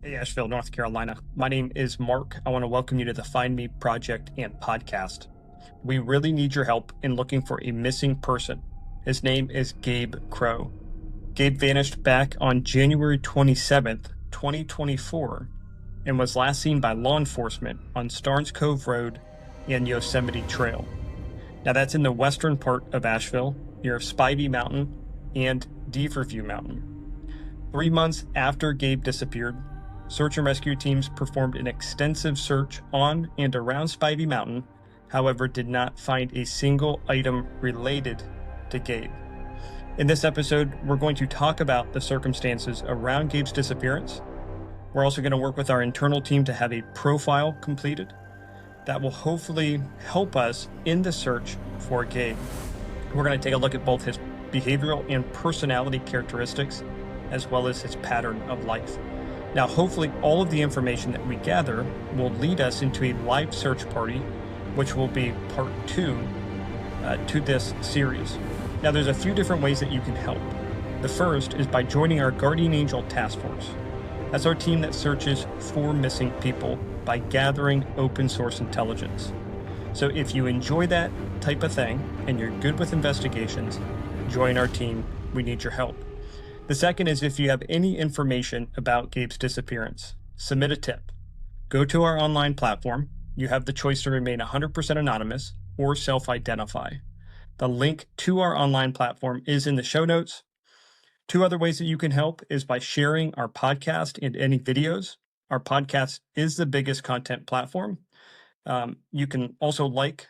Hey, Asheville, North Carolina. My name is Mark. I want to welcome you to the Find Me project and podcast. We really need your help in looking for a missing person. His name is Gabe Crow. Gabe vanished back on January 27th, 2024, and was last seen by law enforcement on Starnes Cove Road and Yosemite Trail. Now, that's in the western part of Asheville, near Spivey Mountain and Deaverview Mountain. 3 months after Gabe disappeared, search and rescue teams performed an extensive search on and around Spivey Mountain, however, did not find a single item related to Gabe. In this episode, we're going to talk about the circumstances around Gabe's disappearance. We're also going to work with our internal team to have a profile completed that will hopefully help us in the search for Gabe. We're going to take a look at both his behavioral and personality characteristics, as well as his pattern of life. Now, hopefully all of the information that we gather will lead us into a live search party, which will be part 2 to this series. Now, there's a few different ways that you can help. The first is by joining our Guardian Angel Task Force. That's our team that searches for missing people by gathering open source intelligence. So if you enjoy that type of thing and you're good with investigations, join our team. We need your help. The second is if you have any information about Gabe's disappearance, submit a tip. Go to our online platform. You have the choice to remain 100% anonymous or self-identify. The link to our online platform is in the show notes. 2 other ways that you can help is by sharing our podcast and any videos. Our podcast is the biggest content platform. You can also like,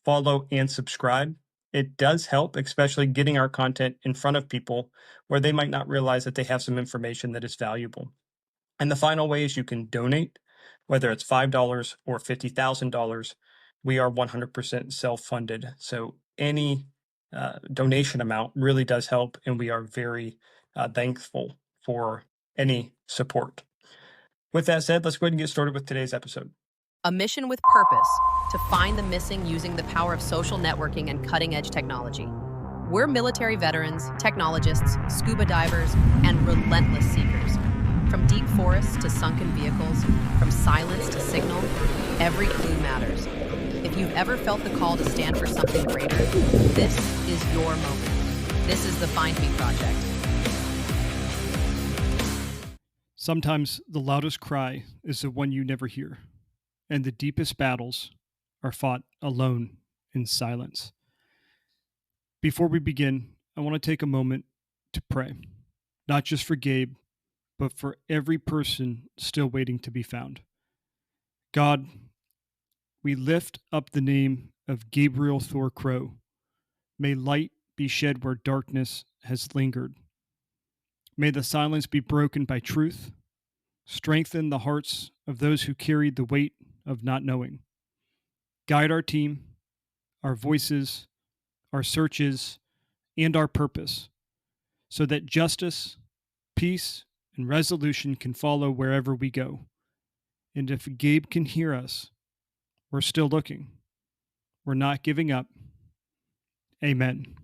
follow, and subscribe. It does help, especially getting our content in front of people where they might not realize that they have some information that is valuable. And the final way is you can donate, whether it's $5 or $50,000. We are 100% self-funded. So any donation amount really does help, and we are very thankful for any support. With that said, let's go ahead and get started with today's episode. A mission with purpose to find the missing using the power of social networking and cutting-edge technology. We're military veterans, technologists, scuba divers, and relentless seekers. From deep forests to sunken vehicles, from silence to signal, every clue matters. If you've ever felt the call to stand for something greater, this is your moment. This is the Find Me Project. Sometimes the loudest cry is the one you never hear, and the deepest battles are fought alone in silence. Before we begin, I want to take a moment to pray, not just for Gabe, but for every person still waiting to be found. God, we lift up the name of Gabriel Thor Crow. May light be shed where darkness has lingered. May the silence be broken by truth. Strengthen the hearts of those who carried the weight of not knowing. Guide our team, our voices, our searches, and our purpose, so that justice, peace, and resolution can follow wherever we go. And if Gabe can hear us, we're still looking. We're not giving up. Amen.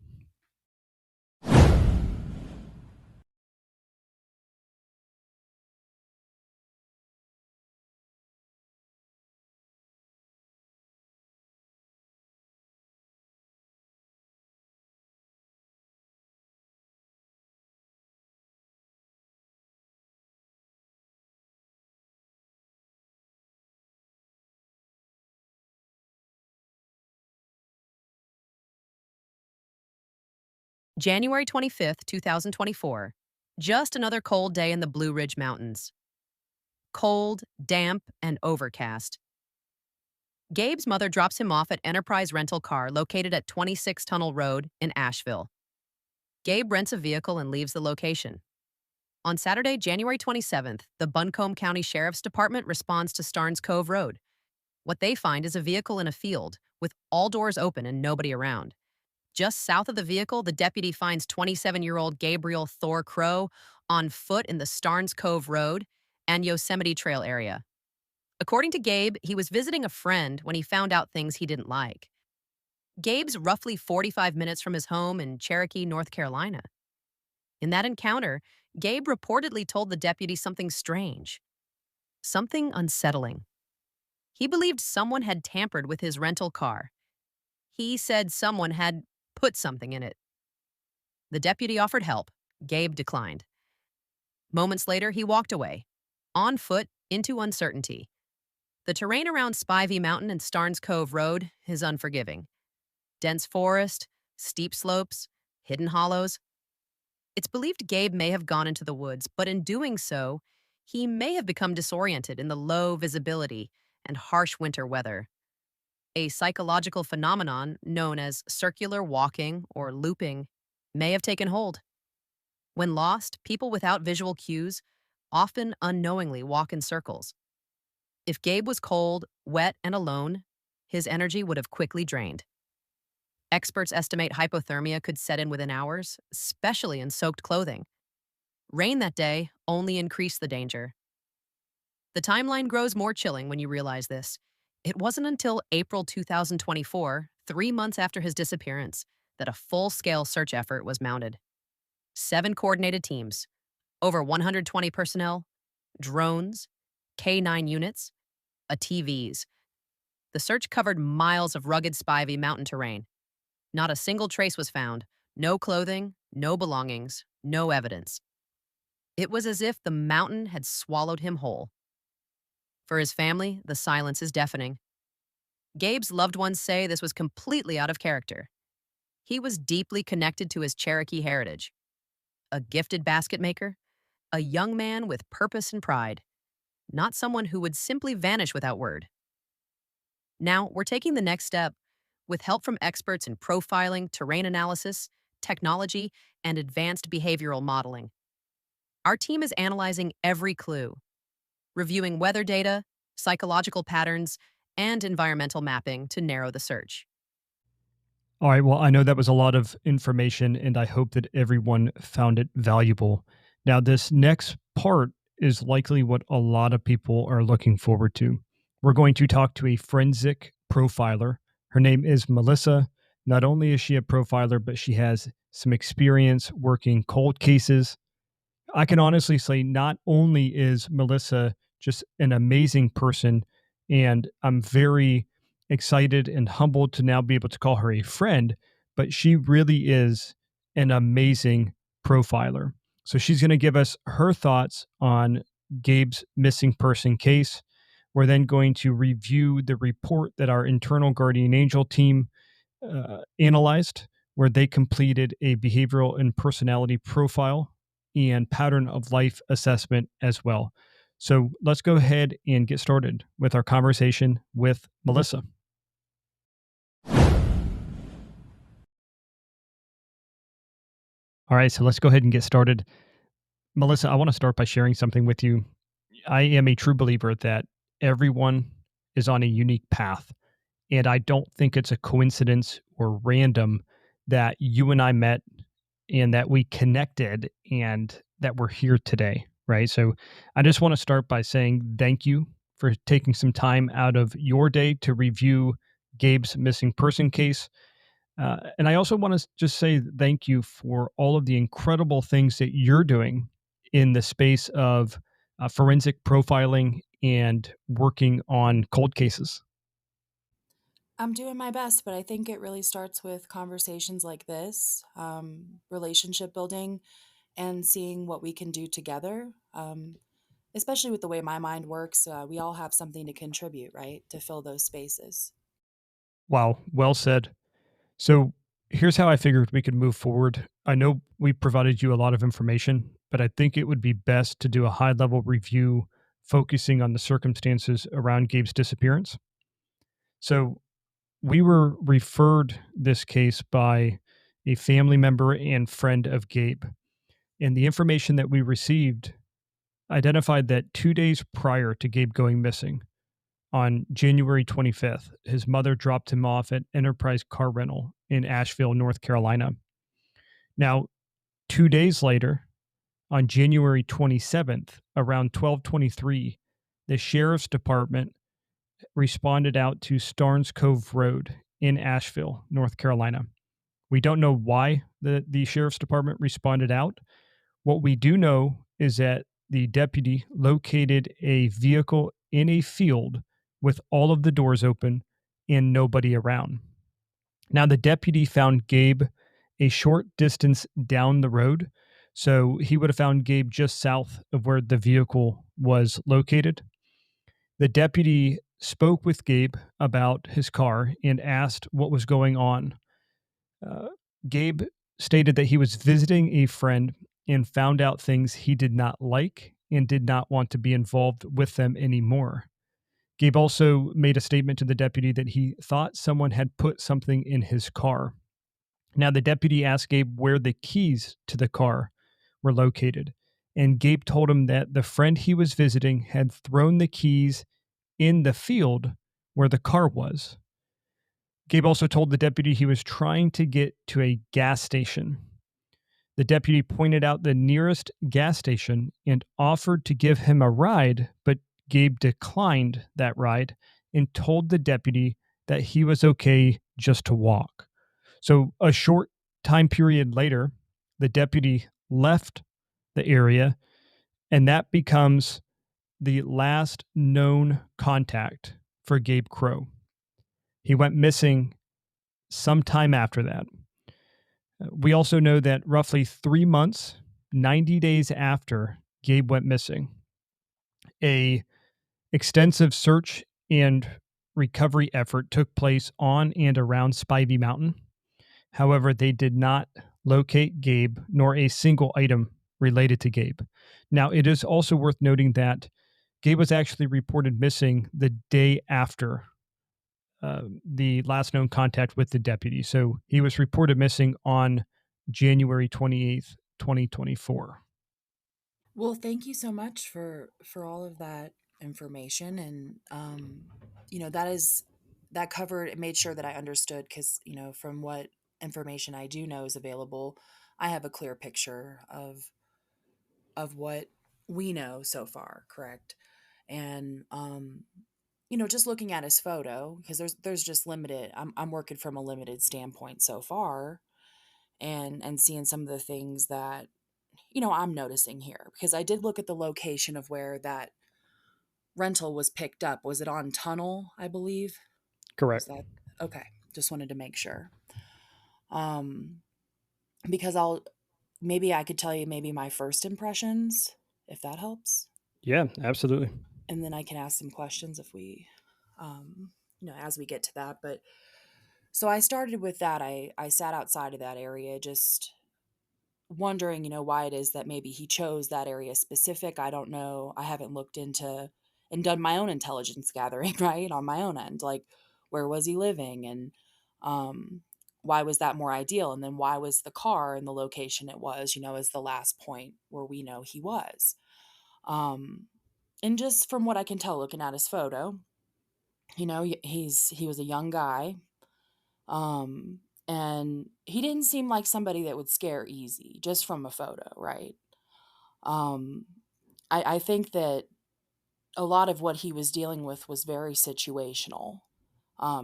January 25th, 2024. Just another cold day in the Blue Ridge Mountains. Cold, damp, and overcast. Gabe's mother drops him off at Enterprise Rental Car located at 26 Tunnel Road in Asheville. Gabe rents a vehicle and leaves the location. On Saturday, January 27th, the Buncombe County Sheriff's Department responds to Starnes Cove Road. What they find is a vehicle in a field with all doors open and nobody around. Just south of the vehicle, the deputy finds 27-year-old Gabriel Thor Crow on foot in the Starnes Cove Road and Yosemite Trail area. According to Gabe, he was visiting a friend when he found out things he didn't like. Gabe's roughly 45 minutes from his home in Cherokee, North Carolina. In that encounter, Gabe reportedly told the deputy something strange. something unsettling. He believed someone had tampered with his rental car. He said someone had put something in it. The deputy offered help. Gabe declined. Moments later, he walked away, on foot into uncertainty. The terrain around Spivey Mountain and Starnes Cove Road is unforgiving. Dense forest, steep slopes, hidden hollows. It's believed Gabe may have gone into the woods, but in doing so, he may have become disoriented in the low visibility and harsh winter weather. A psychological phenomenon known as circular walking or looping may have taken hold. When lost, people without visual cues often unknowingly walk in circles. If Gabe was cold, wet, and alone, his energy would have quickly drained. Experts estimate hypothermia could set in within hours, especially in soaked clothing. Rain that day only increased the danger. The timeline grows more chilling when you realize this. It wasn't until April 2024, 3 months after his disappearance, that a full-scale search effort was mounted. 7 coordinated teams, over 120 personnel, drones, K-9 units, ATVs. The search covered miles of rugged Spivey mountain terrain. Not a single trace was found. No clothing, no belongings, no evidence. It was as if the mountain had swallowed him whole. For his family, the silence is deafening. Gabe's loved ones say this was completely out of character. He was deeply connected to his Cherokee heritage. A gifted basket maker, a young man with purpose and pride, not someone who would simply vanish without word. Now, we're taking the next step with help from experts in profiling, terrain analysis, technology, and advanced behavioral modeling. Our team is analyzing every clue, reviewing weather data, psychological patterns, and environmental mapping to narrow the search. All right. Well, I know that was a lot of information, and I hope that everyone found it valuable. Now, this next part is likely what a lot of people are looking forward to. We're going to talk to a forensic profiler. Her name is Melissa. Not only is she a profiler, but she has some experience working cold cases. I can honestly say not only is Melissa just an amazing person, and I'm very excited and humbled to now be able to call her a friend, but she really is an amazing profiler. So she's going to give us her thoughts on Gabe's missing person case. We're then going to review the report that our internal guardian angel team analyzed, where they completed a behavioral and personality profile and pattern of life assessment as well. So let's go ahead and get started with our conversation with Melissa. All right, so let's go ahead and get started. Melissa, I want to start by sharing something with you. I am a true believer that everyone is on a unique path. And I don't think it's a coincidence or random that you and I met and that we connected and that we're here today, right? So I just want to start by saying thank you for taking some time out of your day to review Gabe's missing person case. And I also want to just say thank you for all of the incredible things that you're doing in the space of forensic profiling and working on cold cases. I'm doing my best, but I think it really starts with conversations like this, relationship building, and seeing what we can do together. Especially with the way my mind works, we all have something to contribute, right? To fill those spaces. Wow, well said. So here's how I figured we could move forward. I know we provided you a lot of information, but I think it would be best to do a high level review focusing on the circumstances around Gabe's disappearance. So we were referred this case by a family member and friend of Gabe. And the information that we received identified that 2 days prior to Gabe going missing, on January 25th, his mother dropped him off at Enterprise Car Rental in Asheville, North Carolina. Now, 2 days later, on January 27th, around 12:23, the sheriff's department responded out to Starnes Cove Road in Asheville, North Carolina. We don't know why the sheriff's department responded out. What we do know is that the deputy located a vehicle in a field with all of the doors open and nobody around. Now, the deputy found Gabe a short distance down the road. So he would have found Gabe just south of where the vehicle was located. The deputy spoke with Gabe about his car and asked what was going on. Uh, Gabe stated that he was visiting a friend and found out things he did not like and did not want to be involved with them anymore. Gabe also made a statement to the deputy that he thought someone had put something in his car. Now, the deputy asked Gabe where the keys to the car were located, and Gabe told him that the friend he was visiting had thrown the keys in the field where the car was. Gabe also told the deputy he was trying to get to a gas station. The deputy pointed out the nearest gas station and offered to give him a ride, but Gabe declined that ride and told the deputy that he was okay just to walk. So, a short time period later, the deputy left the area, and that becomes the last known contact for Gabe Crow. He went missing sometime after that. We also know that roughly 3 months, 90 days after Gabe went missing, a extensive search and recovery effort took place on and around Spivey Mountain. However, they did not locate Gabe nor a single item related to Gabe. Now, it is also worth noting that Gabe was actually reported missing the day after the last known contact with the deputy. So he was reported missing on January 28th, 2024. Well, thank you so much for all of that information, and that covered, it made sure that I understood, because from what information I do know is available, I have a clear picture of what we know so far, correct? And just looking at his photo, because there's just limited. I'm working from a limited standpoint so far, and seeing some of the things that I'm noticing here, because I did look at the location of where that rental was picked up. Was it on Tunnel, I believe? Was Correct. that okay? Just wanted to make sure. Um, because maybe I could tell you maybe my first impressions, if that helps, Yeah, absolutely. and then I can ask some questions if we, as we get to that. But so I started with that. I sat outside of that area, just wondering, why it is that maybe he chose that area specific. I don't know. I haven't looked into and done my own intelligence gathering, right, on my own end. Like, where was he living, and um, why was that more ideal? And then why was the car in the location it was, as the last point where we know he was? Um, and just from what I can tell, looking at his photo, he was a young guy, um, and he didn't seem like somebody that would scare easy just from a photo, right? Um, I think that a lot of what he was dealing with was very situational,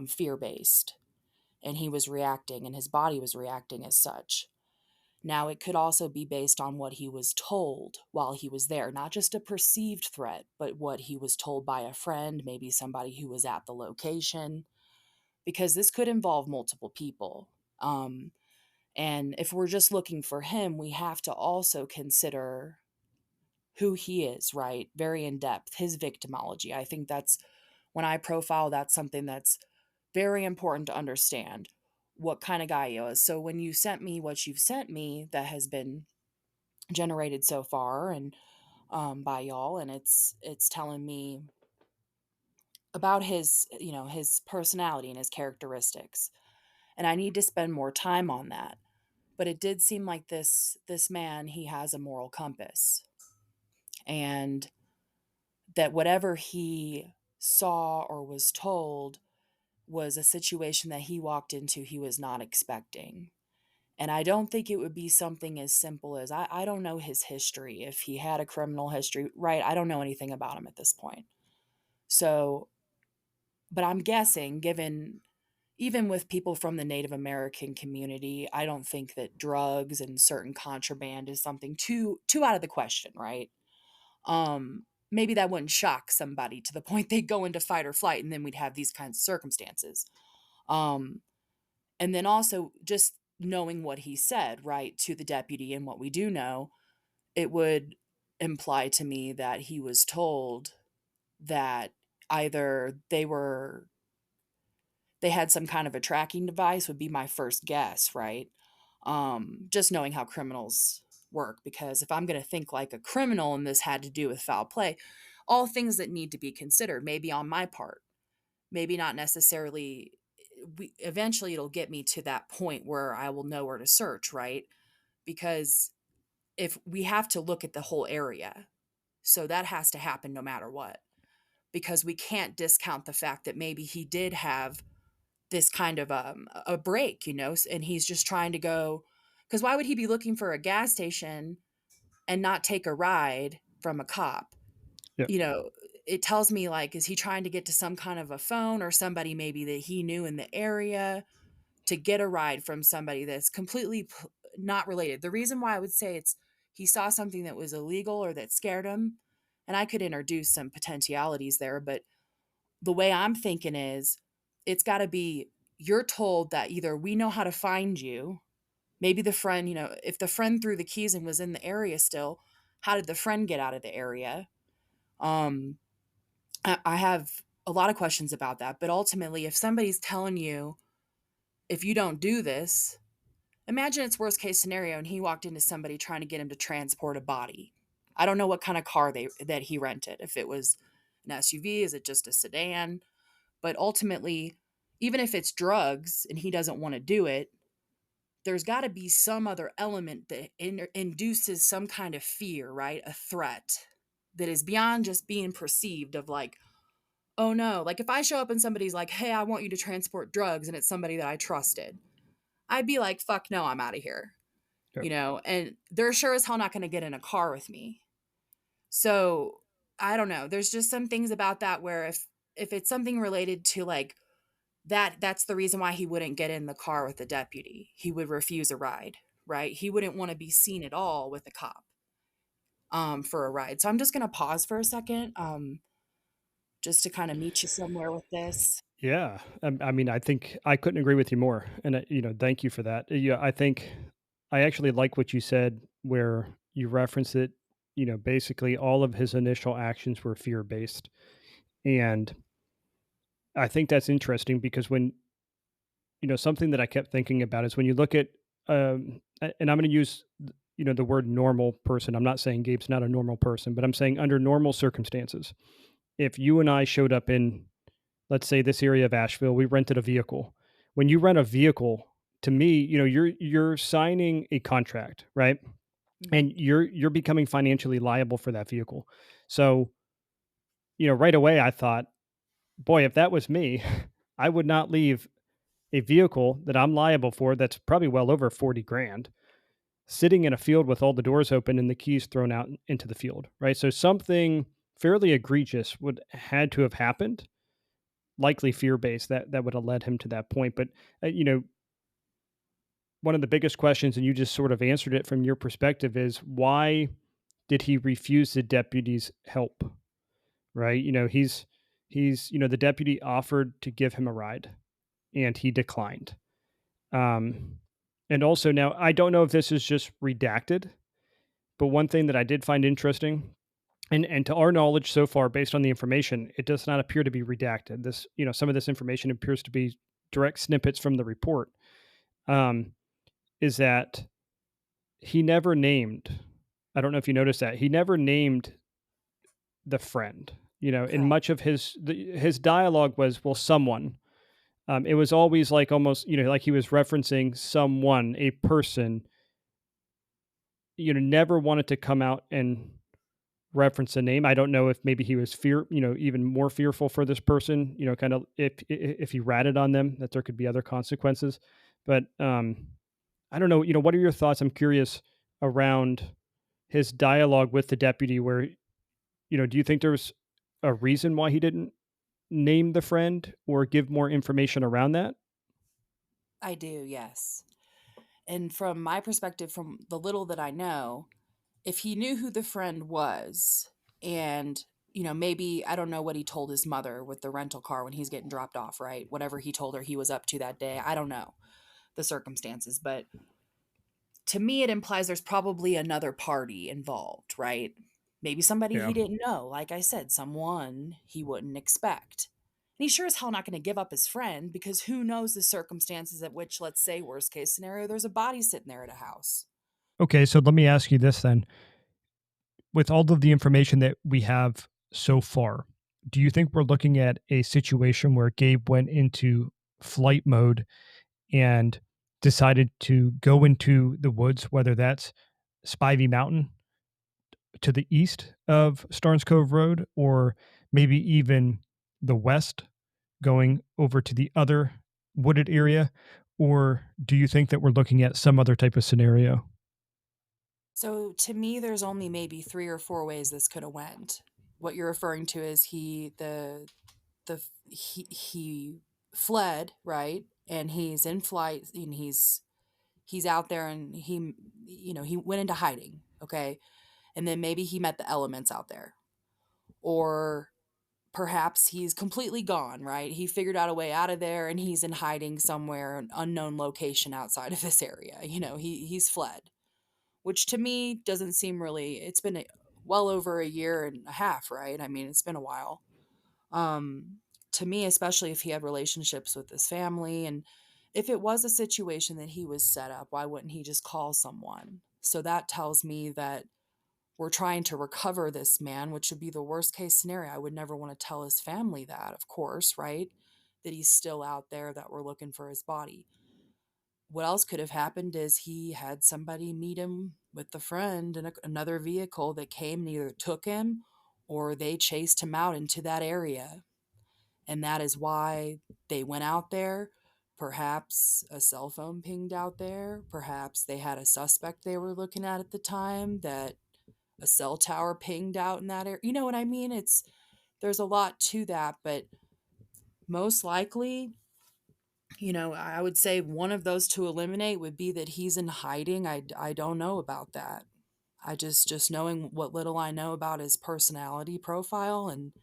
fear based, and he was reacting, and his body was reacting as such. Now, it could also be based on what he was told while he was there, not just a perceived threat, but what he was told by a friend, maybe somebody who was at the location, because this could involve multiple people. Um, and if we're just looking for him, we have to also consider who he is, right? Very in depth, his victimology. I think that's when I profile, that's something that's very important to understand what kind of guy he is. So when you sent me what you've sent me that has been generated so far, and by y'all, and it's telling me about his personality and his characteristics, and I need to spend more time on that. But it did seem like this man, he has a moral compass, and that whatever he saw or was told was a situation that he walked into he was not expecting. And I don't think it would be something as simple as, I don't know his history, if he had a criminal history, right? I don't know anything about him at this point. So, but I'm guessing, given even with people from the Native American community, I don't think that drugs and certain contraband is something too out of the question, right? Maybe that wouldn't shock somebody to the point they'd go into fight or flight, and then we'd have these kinds of circumstances. Um, and then also just knowing what he said, right, to the deputy and what we do know, it would imply to me that he was told that either they had some kind of a tracking device would be my first guess, right? Just knowing how criminals work, because if I'm going to think like a criminal and this had to do with foul play, all things that need to be considered, maybe on my part, maybe not necessarily. Eventually, it'll get me to that point where I will know where to search, right? Because if we have to look at the whole area, so that has to happen no matter what, because we can't discount the fact that maybe he did have this kind of a break, and he's just trying to go, because why would he be looking for a gas station and not take a ride from a cop? Yeah. It tells me, like, is he trying to get to some kind of a phone or somebody maybe that he knew in the area to get a ride from somebody that's completely not related? The reason why I would say it's he saw something that was illegal or that scared him, and I could introduce some potentialities there, but the way I'm thinking is it's got to be you're told that either we know how to find you, maybe the friend, if the friend threw the keys and was in the area still, how did the friend get out of the area? Um, I have a lot of questions about that, but ultimately, if somebody's telling you, if you don't do this, imagine it's worst case scenario and he walked into somebody trying to get him to transport a body. I don't know what kind of car that he rented. If it was an SUV, is it just a sedan? But ultimately, even if it's drugs and he doesn't want to do it, there's got to be some other element that induces some kind of fear, right? A threat that is beyond just being perceived of like, oh no, like if I show up and somebody's like, hey, I want you to transport drugs, and it's somebody that I trusted, I'd be like, fuck no, I'm out of here. Yep. And they're sure as hell not going to get in a car with me. So I don't know. There's just some things about that where if it's something related to like that's the reason why he wouldn't get in the car with the deputy. He would refuse a ride, right? He wouldn't want to be seen at all with a cop for a ride. So I'm just going to pause for a second just to kind of meet you somewhere with this. Yeah. I mean, I think I couldn't agree with you more. And, thank you for that. Yeah, I think I actually like what you said where you reference it. Basically, all of his initial actions were fear based. And I think that's interesting because something that I kept thinking about is when you look at, and I'm going to use, the word normal person. I'm not saying Gabe's not a normal person, but I'm saying under normal circumstances, if you and I showed up in, let's say, this area of Asheville, we rented a vehicle. When you rent a vehicle, to me, you're signing a contract, right? Mhm. And you're becoming financially liable for that vehicle. So, right away I thought, boy, if that was me, I would not leave a vehicle that I'm liable for that's probably well over 40 grand sitting in a field with all the doors open and the keys thrown out into the field, right? So something fairly egregious would had to have happened, likely fear based that would have led him to that point. But one of the biggest questions, and you just sort of answered it from your perspective, is why did he refuse the deputy's help? Right? The deputy offered to give him a ride, and he declined. Um, and also now I don't know if this is just redacted, but one thing that I did find interesting, and to our knowledge so far, based on the information, it does not appear to be redacted. Some of this information appears to be direct snippets from the report. Um, is that he never named? I don't know if you noticed that he never named the friend. In Correct. much of his dialogue was, well, someone. It was always like almost, like he was referencing someone, a person. Never wanted to come out and reference a name. I don't know if maybe he was even more fearful for this person, kind of if he ratted on them, that there could be other consequences. But I don't know, what are your thoughts? I'm curious around his dialogue with the deputy where, do you think there's a reason why he didn't name the friend or give more information around that? I do, yes. And from my perspective, from the little that I know, if he knew who the friend was, And, maybe, I don't know what he told his mother with the rental car when he's getting dropped off, right? Whatever he told her he was up to that day. I don't know the circumstances, but to me, it implies there's probably another party involved, right? Maybe somebody Yeah. he didn't know. Like I said, someone he wouldn't expect. And he's sure as hell not going to give up his friend, because who knows the circumstances at which, let's say, worst case scenario, there's a body sitting there at a house. Okay, so let me ask you this then. With all of the information that we have so far, do you think we're looking at a situation where Gabe went into flight mode and decided to go into the woods, whether that's Spivey Mountain to the east of Starnes Cove Road, or maybe even the west, going over to the other wooded area? Or do you think that we're looking at some other type of scenario? So to me, there's only maybe 3 or 4 ways this could have went. What you're referring to is he fled, right? And he's in flight, and he's out there, and he went into hiding, okay? And then maybe he met the elements out there. Or perhaps he's completely gone, right? He figured out a way out of there, and he's in hiding somewhere, an unknown location outside of this area. He's fled, which to me doesn't seem really. It's been well over a year and a half, right? I mean, it's been a while. Um, to me, especially if he had relationships with his family, and if it was a situation that he was set up, why wouldn't he just call someone? So that tells me that we're trying to recover this man, which would be the worst case scenario. I would never want to tell his family that, of course, right? That he's still out there, that we're looking for his body. What else could have happened is he had somebody meet him with a friend in another vehicle that came and either took him, or they chased him out into that area. And that is why they went out there. Perhaps a cell phone pinged out there. Perhaps they had a suspect they were looking at the time, that a cell tower pinged out in that area. You know what I mean? There's a lot to that, but most likely, I would say one of those to eliminate would be that he's in hiding. I don't know about that. I just knowing what little I know about his personality profile, and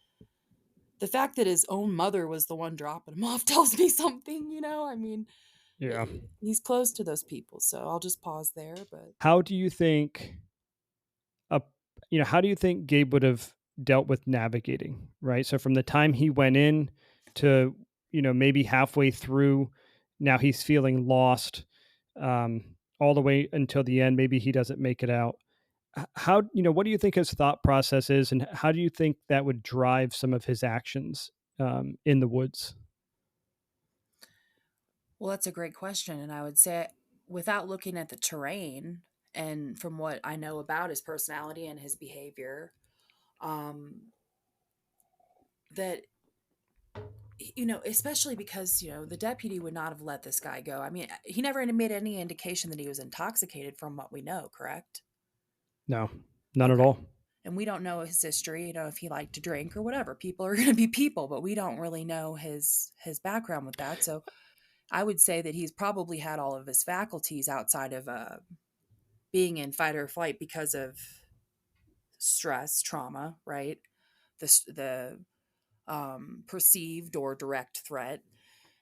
the fact that his own mother was the one dropping him off tells me something. I mean, Yeah. he's close to those people, so I'll just pause there. But How do you think a how do you think Gabe would have dealt with navigating, right? So from the time he went in to, maybe halfway through, now he's feeling lost, all the way until the end. Maybe he doesn't make it out. How, what do you think his thought process is, and how do you think that would drive some of his actions in the woods? well, that's a great question, and I would say, without looking at the terrain and from what I know about his personality and his behavior, um, that especially because the deputy would not have let this guy go. I mean, he never made any indication that he was intoxicated, from what we know. Correct? No, none at Okay. all. And we don't know his history, if he liked to drink or whatever. People are going to be people, but we don't really know his background with that. So I would say that he's probably had all of his faculties outside of being in fight or flight because of stress, trauma, right? The perceived or direct threat.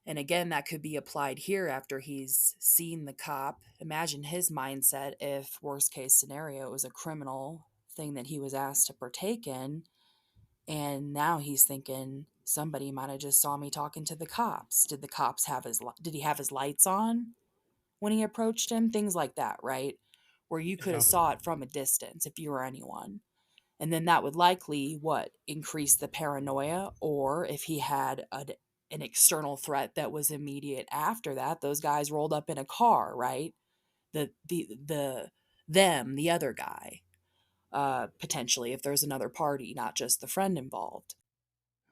And again, that could be applied here after he's seen the cop. Imagine his mindset if, worst case scenario, it was a criminal thing that he was asked to partake in. And now he's thinking, somebody might have just saw me talking to the cops. Did he have his lights on when he approached him? Things like that, right? Where you could Yeah. have saw it from a distance if you were anyone. And then that would likely increase the paranoia. Or if he had an external threat that was immediate after that, those guys rolled up in a car, right? The other guy, potentially, if there's another party, not just the friend involved.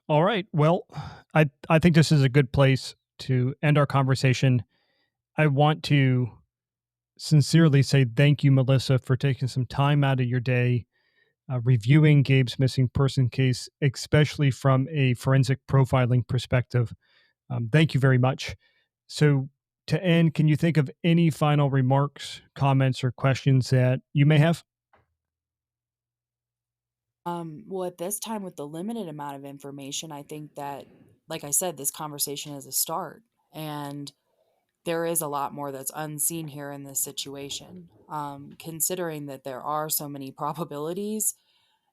All right. Well, I think this is a good place to end our conversation. I want to sincerely say thank you, Melissa, for taking some time out of your day, reviewing Gabe's missing person case, especially from a forensic profiling perspective. Thank you very much. So, to end, can you think of any final remarks, comments, or questions that you may have? Well, at this time, with the limited amount of information, I think that, like I said, this conversation is a start. And there is a lot more that's unseen here in this situation. Considering that there are so many probabilities,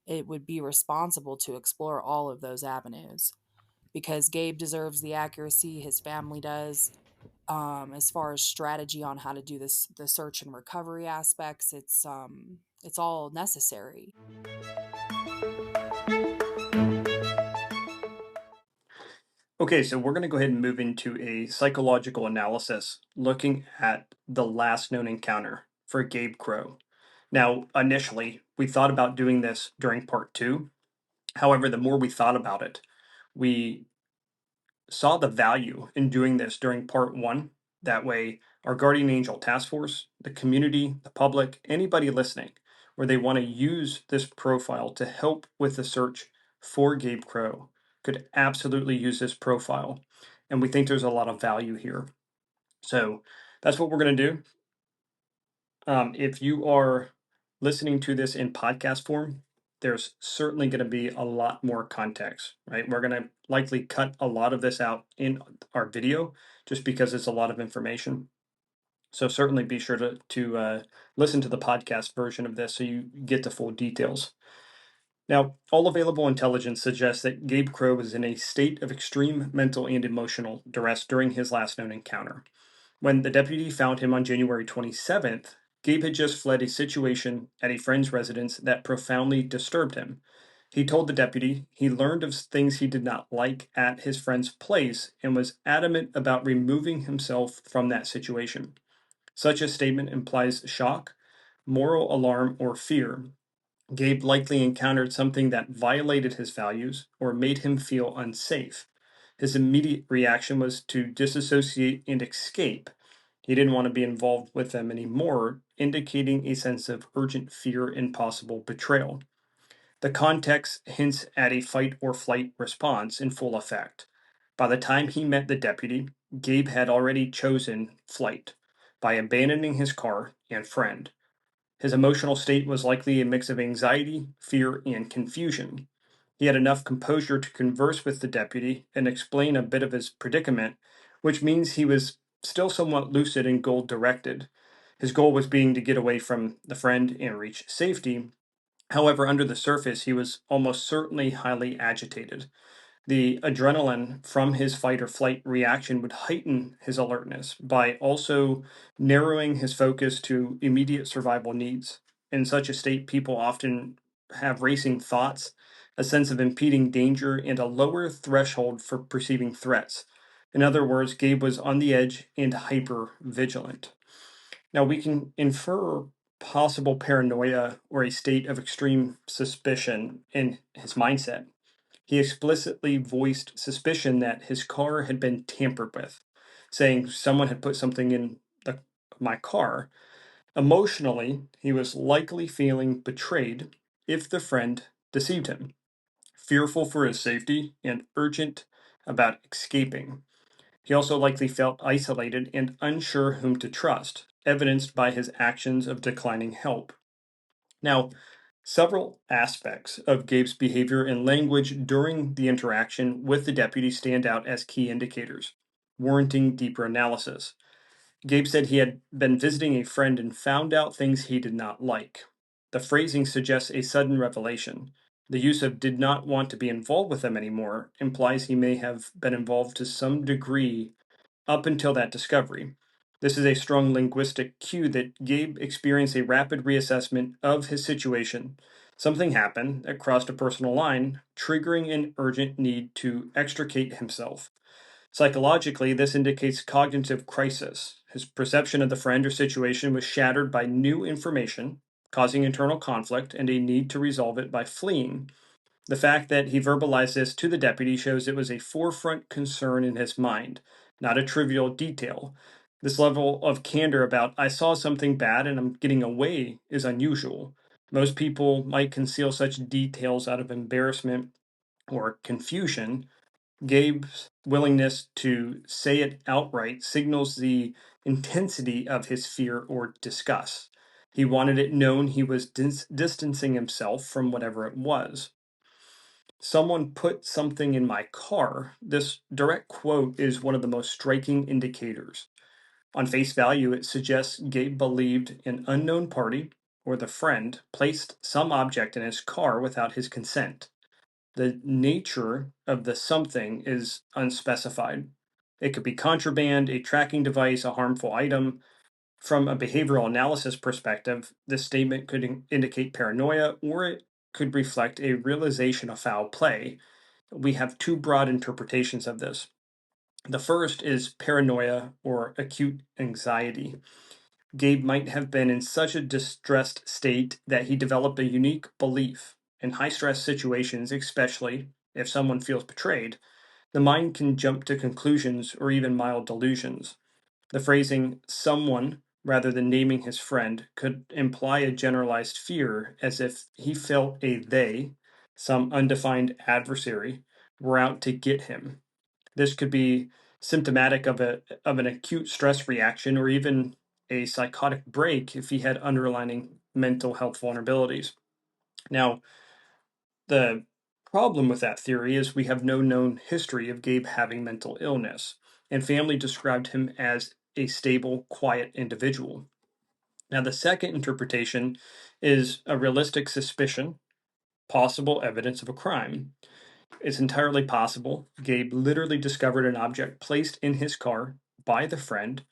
it would be responsible to explore all of those avenues because Gabe deserves the accuracy, his family does. As far as strategy on how to do this, the search and recovery aspects, it's all necessary. Okay, so we're going to go ahead and move into a psychological analysis looking at the last known encounter for Gabe Crow. Now, initially, we thought about doing this during part two. However, the more we thought about it, we saw the value in doing this during part one. That way, our Guardian Angel Task Force, the community, the public, anybody listening, where they want to use this profile to help with the search for Gabe Crow, could absolutely use this profile. And we think there's a lot of value here. So that's what we're going to do. If you are listening to this in podcast form, there's certainly going to be a lot more context, right? We're going to likely cut a lot of this out in our video just because it's a lot of information. So certainly be sure to listen to the podcast version of this so you get the full details. Now, all available intelligence suggests that Gabe Crow was in a state of extreme mental and emotional duress during his last known encounter. When the deputy found him on January 27th, Gabe had just fled a situation at a friend's residence that profoundly disturbed him. He told the deputy he learned of things he did not like at his friend's place and was adamant about removing himself from that situation. Such a statement implies shock, moral alarm, or fear. Gabe likely encountered something that violated his values or made him feel unsafe. His immediate reaction was to disassociate and escape. He didn't want to be involved with them anymore, indicating a sense of urgent fear and possible betrayal. The context hints at a fight or flight response in full effect. By the time he met the deputy, Gabe had already chosen flight by abandoning his car and friend. His emotional state was likely a mix of anxiety, fear, and confusion. He had enough composure to converse with the deputy and explain a bit of his predicament, which means he was still somewhat lucid and goal directed. His goal was being to get away from the friend and reach safety. However, under the surface, he was almost certainly highly agitated. The adrenaline from his fight or flight reaction would heighten his alertness by also narrowing his focus to immediate survival needs. In such a state, people often have racing thoughts, a sense of impending danger, and a lower threshold for perceiving threats. In other words, Gabe was on the edge and hyper vigilant. Now, we can infer possible paranoia or a state of extreme suspicion in his mindset. He explicitly voiced suspicion that his car had been tampered with, saying someone had put something in my car. Emotionally, he was likely feeling betrayed if the friend deceived him, fearful for his safety, and urgent about escaping. He also likely felt isolated and unsure whom to trust, evidenced by his actions of declining help. Now, several aspects of Gabe's behavior and language during the interaction with the deputy stand out as key indicators, warranting deeper analysis. Gabe said he had been visiting a friend and found out things he did not like. The phrasing suggests a sudden revelation. The use of did not want to be involved with them anymore implies he may have been involved to some degree up until that discovery. This is a strong linguistic cue that Gabe experienced a rapid reassessment of his situation. Something happened that crossed a personal line, triggering an urgent need to extricate himself. Psychologically, this indicates cognitive crisis. His perception of the friend or situation was shattered by new information, causing internal conflict and a need to resolve it by fleeing. The fact that he verbalized this to the deputy shows it was a forefront concern in his mind, not a trivial detail. This level of candor about, I saw something bad and I'm getting away, is unusual. Most people might conceal such details out of embarrassment or confusion. Gabe's willingness to say it outright signals the intensity of his fear or disgust. He wanted it known he was distancing himself from whatever it was. Someone put something in my car. This direct quote is one of the most striking indicators. On face value, it suggests Gabe believed an unknown party or the friend placed some object in his car without his consent. The nature of the something is unspecified. It could be contraband, a tracking device, a harmful item. From a behavioral analysis perspective, this statement could indicate paranoia or it could reflect a realization of foul play. We have two broad interpretations of this. The first is paranoia or acute anxiety. Gabe might have been in such a distressed state that he developed a unique belief. In high stress situations, especially if someone feels betrayed, the mind can jump to conclusions or even mild delusions. The phrasing someone rather than naming his friend could imply a generalized fear as if he felt a they, some undefined adversary, were out to get him. This could be symptomatic of an acute stress reaction or even a psychotic break if he had underlying mental health vulnerabilities. Now, the problem with that theory is we have no known history of Gabe having mental illness, and family described him as a stable, quiet individual. Now, the second interpretation is a realistic suspicion, possible evidence of a crime. It's entirely possible Gabe literally discovered an object placed in his car by the friend,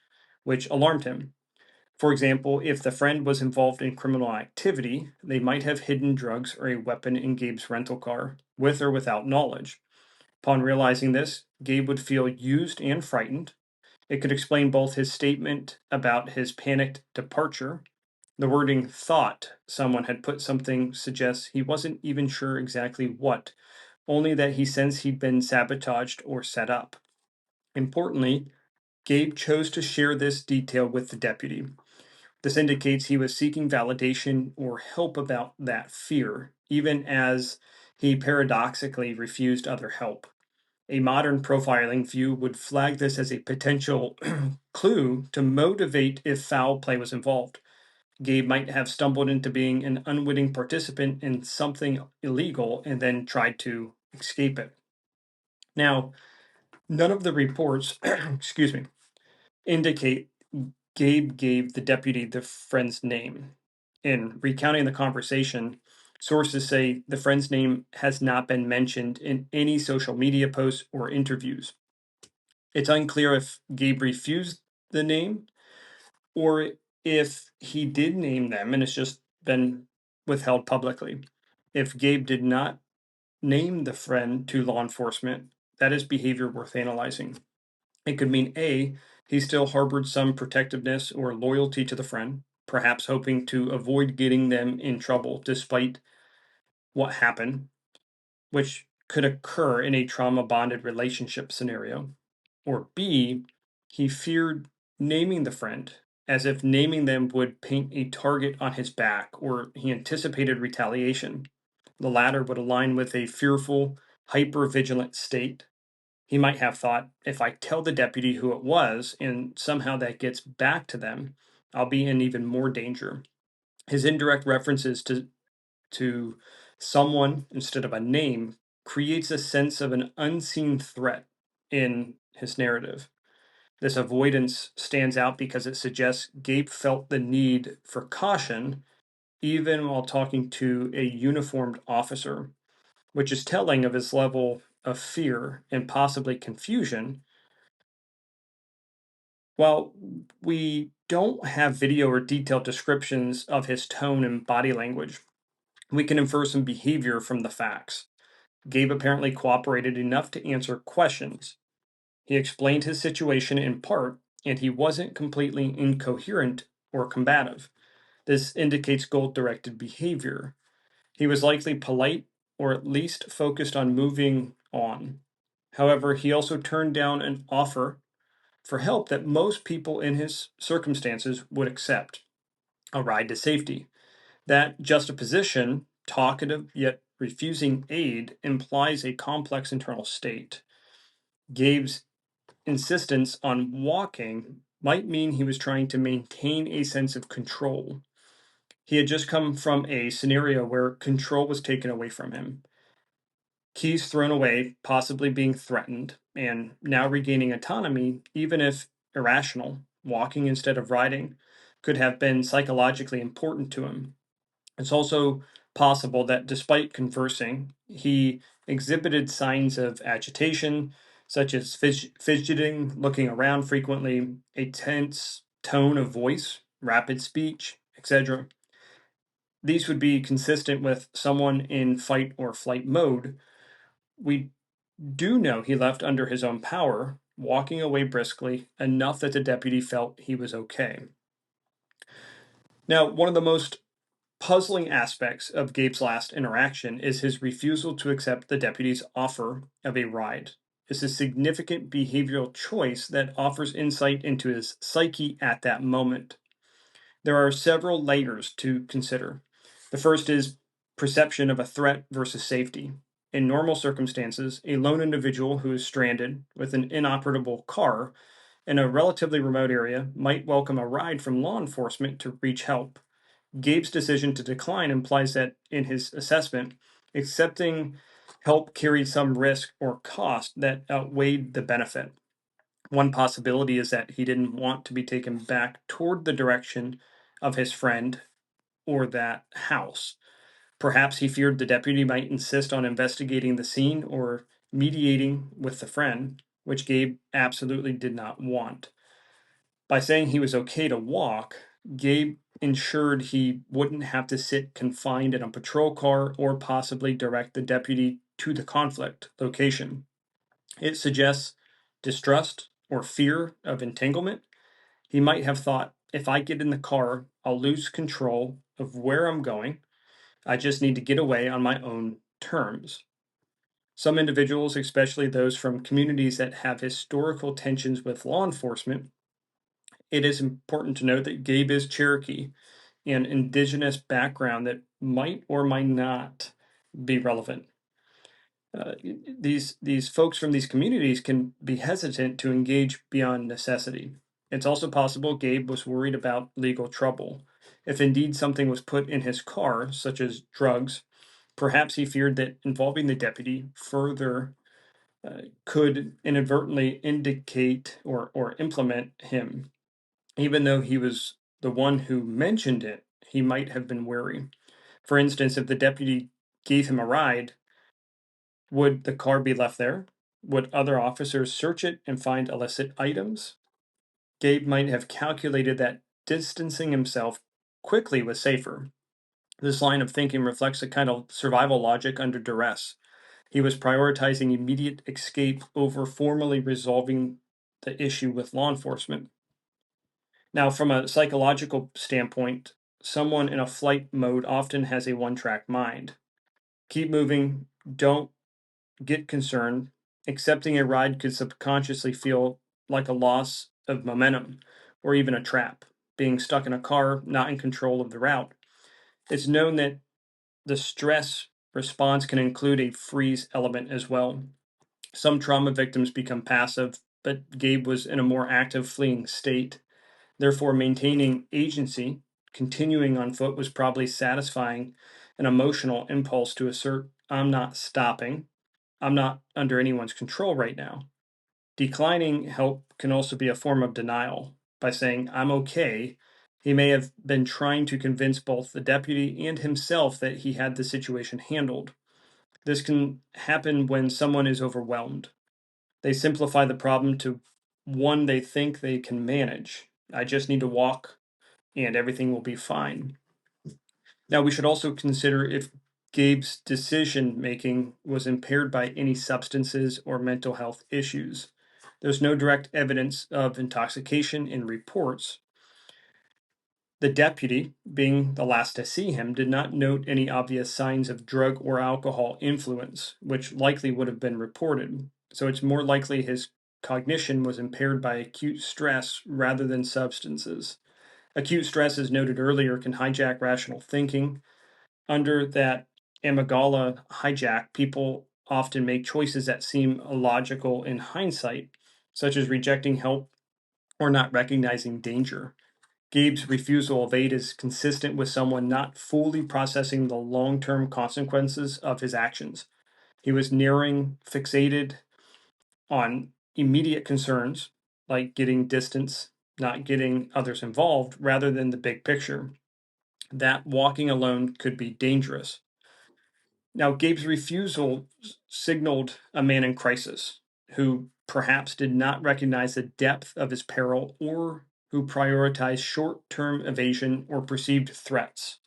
which alarmed him. For example, if the friend was involved in criminal activity, they might have hidden drugs or a weapon in Gabe's rental car, with or without knowledge. Upon realizing this, Gabe would feel used and frightened. It could explain both his statement about his panicked departure. The wording thought someone had put something suggests he wasn't even sure exactly what, only that he sensed he'd been sabotaged or set up. Importantly, Gabe chose to share this detail with the deputy. This indicates he was seeking validation or help about that fear, even as he paradoxically refused other help. A modern profiling view would flag this as a potential clue to motivate if foul play was involved. Gabe might have stumbled into being an unwitting participant in something illegal and then tried to escape it. Now, none of the reports, excuse me, indicate Gabe gave the deputy the friend's name. In recounting the conversation, sources say the friend's name has not been mentioned in any social media posts or interviews. It's unclear if Gabe refused the name or if he did name them and it's just been withheld publicly. If Gabe did not name the friend to law enforcement, that is behavior worth analyzing. It could mean A, he still harbored some protectiveness or loyalty to the friend, perhaps hoping to avoid getting them in trouble despite what happened, which could occur in a trauma bonded relationship scenario. Or B, he feared naming the friend, as if naming them would paint a target on his back, or he anticipated retaliation. The latter would align with a fearful, hyper vigilant state. He might have thought, if I tell the deputy who it was and somehow that gets back to them, I'll be in even more danger. His indirect references to someone instead of a name creates a sense of an unseen threat in his narrative. This avoidance stands out because it suggests Gabe felt the need for caution even while talking to a uniformed officer, which is telling of his level of fear and possibly confusion. While we don't have video or detailed descriptions of his tone and body language, we can infer some behavior from the facts. Gabe apparently cooperated enough to answer questions. He explained his situation in part, and he wasn't completely incoherent or combative. This indicates goal directed behavior. He was likely polite or at least focused on moving on. However, he also turned down an offer for help that most people in his circumstances would accept, a ride to safety. That juxtaposition, talkative yet refusing aid, implies a complex internal state. Gabe's insistence on walking might mean he was trying to maintain a sense of control. He had just come from a scenario where control was taken away from him, keys thrown away, possibly being threatened, and now regaining autonomy, even if irrational, walking instead of riding, could have been psychologically important to him. It's also possible that despite conversing, he exhibited signs of agitation, such as fidgeting, looking around frequently, a tense tone of voice, rapid speech, etc. These would be consistent with someone in fight or flight mode. We do know he left under his own power, walking away briskly, enough that the deputy felt he was okay. Now, one of the most puzzling aspects of Gabe's last interaction is his refusal to accept the deputy's offer of a ride. It's a significant behavioral choice that offers insight into his psyche at that moment. There are several layers to consider. The first is perception of a threat versus safety. In normal circumstances, a lone individual who is stranded with an inoperable car in a relatively remote area might welcome a ride from law enforcement to reach help. Gabe's decision to decline implies that, in his assessment, accepting help carried some risk or cost that outweighed the benefit. One possibility is that he didn't want to be taken back toward the direction of his friend or that house. Perhaps he feared the deputy might insist on investigating the scene or mediating with the friend, which Gabe absolutely did not want. By saying he was okay to walk, Gabe ensured he wouldn't have to sit confined in a patrol car or possibly direct the deputy to the conflict location. It suggests distrust or fear of entanglement. He might have thought, if I get in the car, I'll lose control of where I'm going. I just need to get away on my own terms. Some individuals, especially those from communities that have historical tensions with law enforcement, it is important to note that Gabe is Cherokee, an indigenous background that might or might not be relevant. These folks from these communities can be hesitant to engage beyond necessity. It's also possible Gabe was worried about legal trouble. If indeed something was put in his car, such as drugs, perhaps he feared that involving the deputy further could inadvertently indicate or implement him. Even though he was the one who mentioned it, he might have been wary. For instance, if the deputy gave him a ride, would the car be left there? Would other officers search it and find illicit items? Gabe might have calculated that distancing himself quickly was safer. This line of thinking reflects a kind of survival logic under duress. He was prioritizing immediate escape over formally resolving the issue with law enforcement. Now, from a psychological standpoint, someone in a flight mode often has a one track mind. Keep moving, don't get concerned. Accepting a ride could subconsciously feel like a loss of momentum or even a trap. Being stuck in a car, not in control of the route. It's known that the stress response can include a freeze element as well. Some trauma victims become passive, but Gabe was in a more active fleeing state. Therefore, maintaining agency, continuing on foot, was probably satisfying an emotional impulse to assert, I'm not stopping. I'm not under anyone's control right now. Declining help can also be a form of denial. By saying, I'm okay, he may have been trying to convince both the deputy and himself that he had the situation handled. This can happen when someone is overwhelmed. They simplify the problem to one they think they can manage. I just need to walk and everything will be fine. Now, we should also consider if Gabe's decision making was impaired by any substances or mental health issues. There's no direct evidence of intoxication in reports. The deputy, being the last to see him, did not note any obvious signs of drug or alcohol influence, which likely would have been reported. So it's more likely his cognition was impaired by acute stress rather than substances. Acute stress, as noted earlier, can hijack rational thinking. Under that amygdala hijack, people often make choices that seem illogical in hindsight, such as rejecting help or not recognizing danger. Gabe's refusal of aid is consistent with someone not fully processing the long-term consequences of his actions. He was narrowing, fixated on immediate concerns, like getting distance, not getting others involved, rather than the big picture. That walking alone could be dangerous. Now, Gabe's refusal signaled a man in crisis who perhaps did not recognize the depth of his peril or who prioritized short term evasion or perceived threats,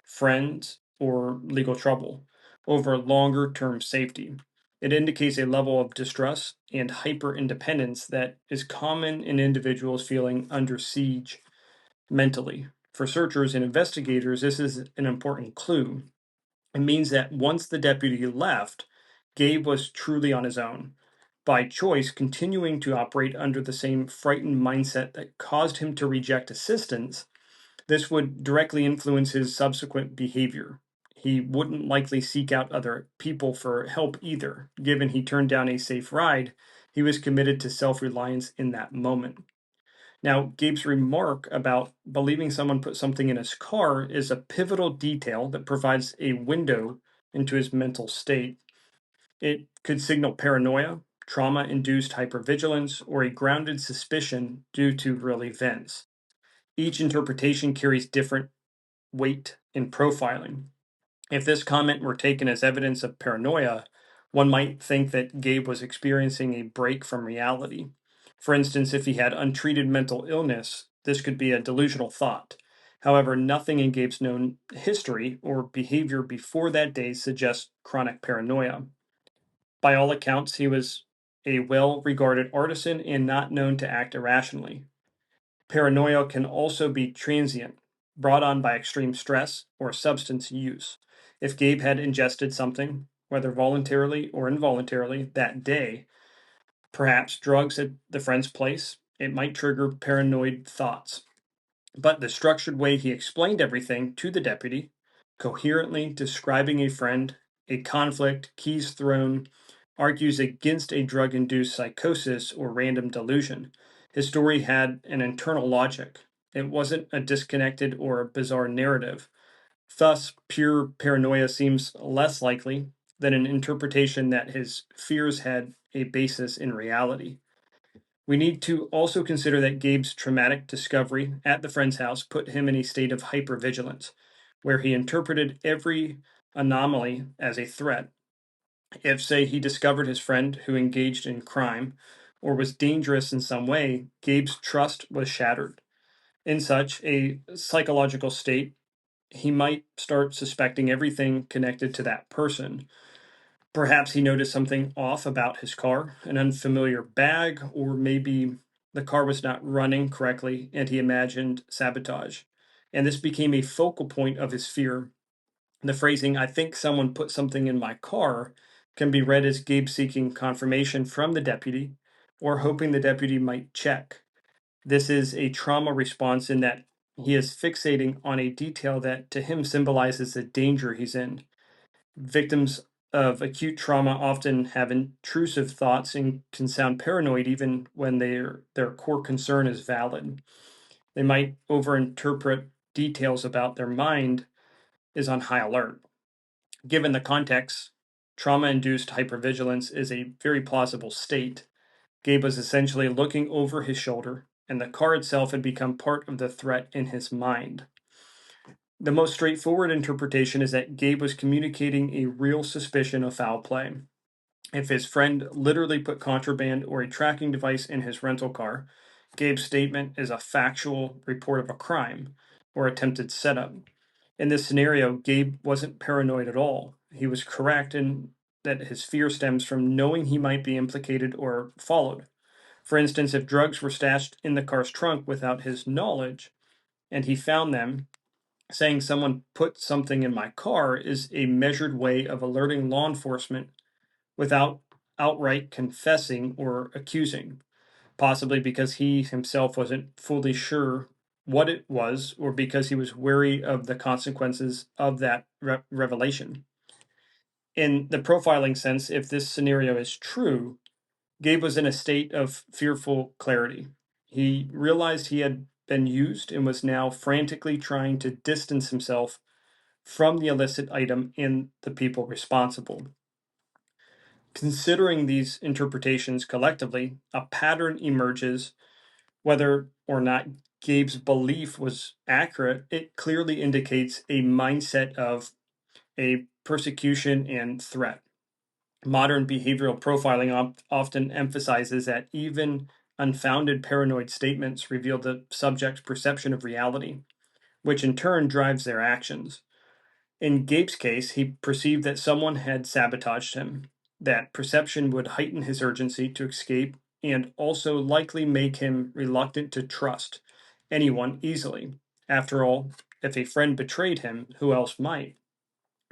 friends, or legal trouble over longer term safety. It indicates a level of distrust and hyper independence that is common in individuals feeling under siege mentally. For searchers and investigators, this is an important clue. It means that once the deputy left, Gabe was truly on his own, by choice, continuing to operate under the same frightened mindset that caused him to reject assistance. This would directly influence his subsequent behavior. He wouldn't likely seek out other people for help either. Given he turned down a safe ride, he was committed to self reliance in that moment. Now, Gabe's remark about believing someone put something in his car is a pivotal detail that provides a window into his mental state. It could signal paranoia, trauma induced hypervigilance, or a grounded suspicion due to real events. Each interpretation carries different weight in profiling. If this comment were taken as evidence of paranoia, one might think that Gabe was experiencing a break from reality. For instance, if he had untreated mental illness, this could be a delusional thought. However, nothing in Gabe's known history or behavior before that day suggests chronic paranoia. By all accounts, he was a well regarded artisan and not known to act irrationally. Paranoia can also be transient, brought on by extreme stress or substance use. If Gabe had ingested something, whether voluntarily or involuntarily, that day, perhaps drugs at the friend's place, it might trigger paranoid thoughts. But the structured way he explained everything to the deputy, coherently describing a friend, a conflict, keys thrown, argues against a drug induced psychosis or random delusion. His story had an internal logic. It wasn't a disconnected or a bizarre narrative. Thus, pure paranoia seems less likely than an interpretation that his fears had a basis in reality. We need to also consider that Gabe's traumatic discovery at the friend's house put him in a state of hypervigilance, where he interpreted every anomaly as a threat. If, say, he discovered his friend who engaged in crime or was dangerous in some way, Gabe's trust was shattered. In such a psychological state, he might start suspecting everything connected to that person. Perhaps he noticed something off about his car, an unfamiliar bag, or maybe the car was not running correctly and he imagined sabotage. And this became a focal point of his fear. The phrasing, I think someone put something in my car, can be read as Gabe seeking confirmation from the deputy or hoping the deputy might check. This is a trauma response in that he is fixating on a detail that to him symbolizes the danger he's in. Victims of acute trauma often have intrusive thoughts and can sound paranoid even when their core concern is valid. They might overinterpret details about their mind is on high alert. Given the context, trauma induced hypervigilance is a very plausible state. Gabe was essentially looking over his shoulder, and the car itself had become part of the threat in his mind. The most straightforward interpretation is that Gabe was communicating a real suspicion of foul play. If his friend literally put contraband or a tracking device in his rental car, Gabe's statement is a factual report of a crime or attempted setup. In this scenario, Gabe wasn't paranoid at all. He was correct in that his fear stems from knowing he might be implicated or followed. For instance, if drugs were stashed in the car's trunk without his knowledge and he found them, saying someone put something in my car is a measured way of alerting law enforcement without outright confessing or accusing, possibly because he himself wasn't fully sure what it was or because he was wary of the consequences of that revelation. In the profiling sense, if this scenario is true, Gabe was in a state of fearful clarity. He realized he had been used and was now frantically trying to distance himself from the illicit item and the people responsible. Considering these interpretations collectively, a pattern emerges. Whether or not Gabe's belief was accurate, it clearly indicates a mindset of a persecution and threat. Modern behavioral profiling often emphasizes that even unfounded paranoid statements reveal the subject's perception of reality, which in turn drives their actions. In Gabe's case, he perceived that someone had sabotaged him. That perception would heighten his urgency to escape and also likely make him reluctant to trust anyone easily. After all, if a friend betrayed him, who else might?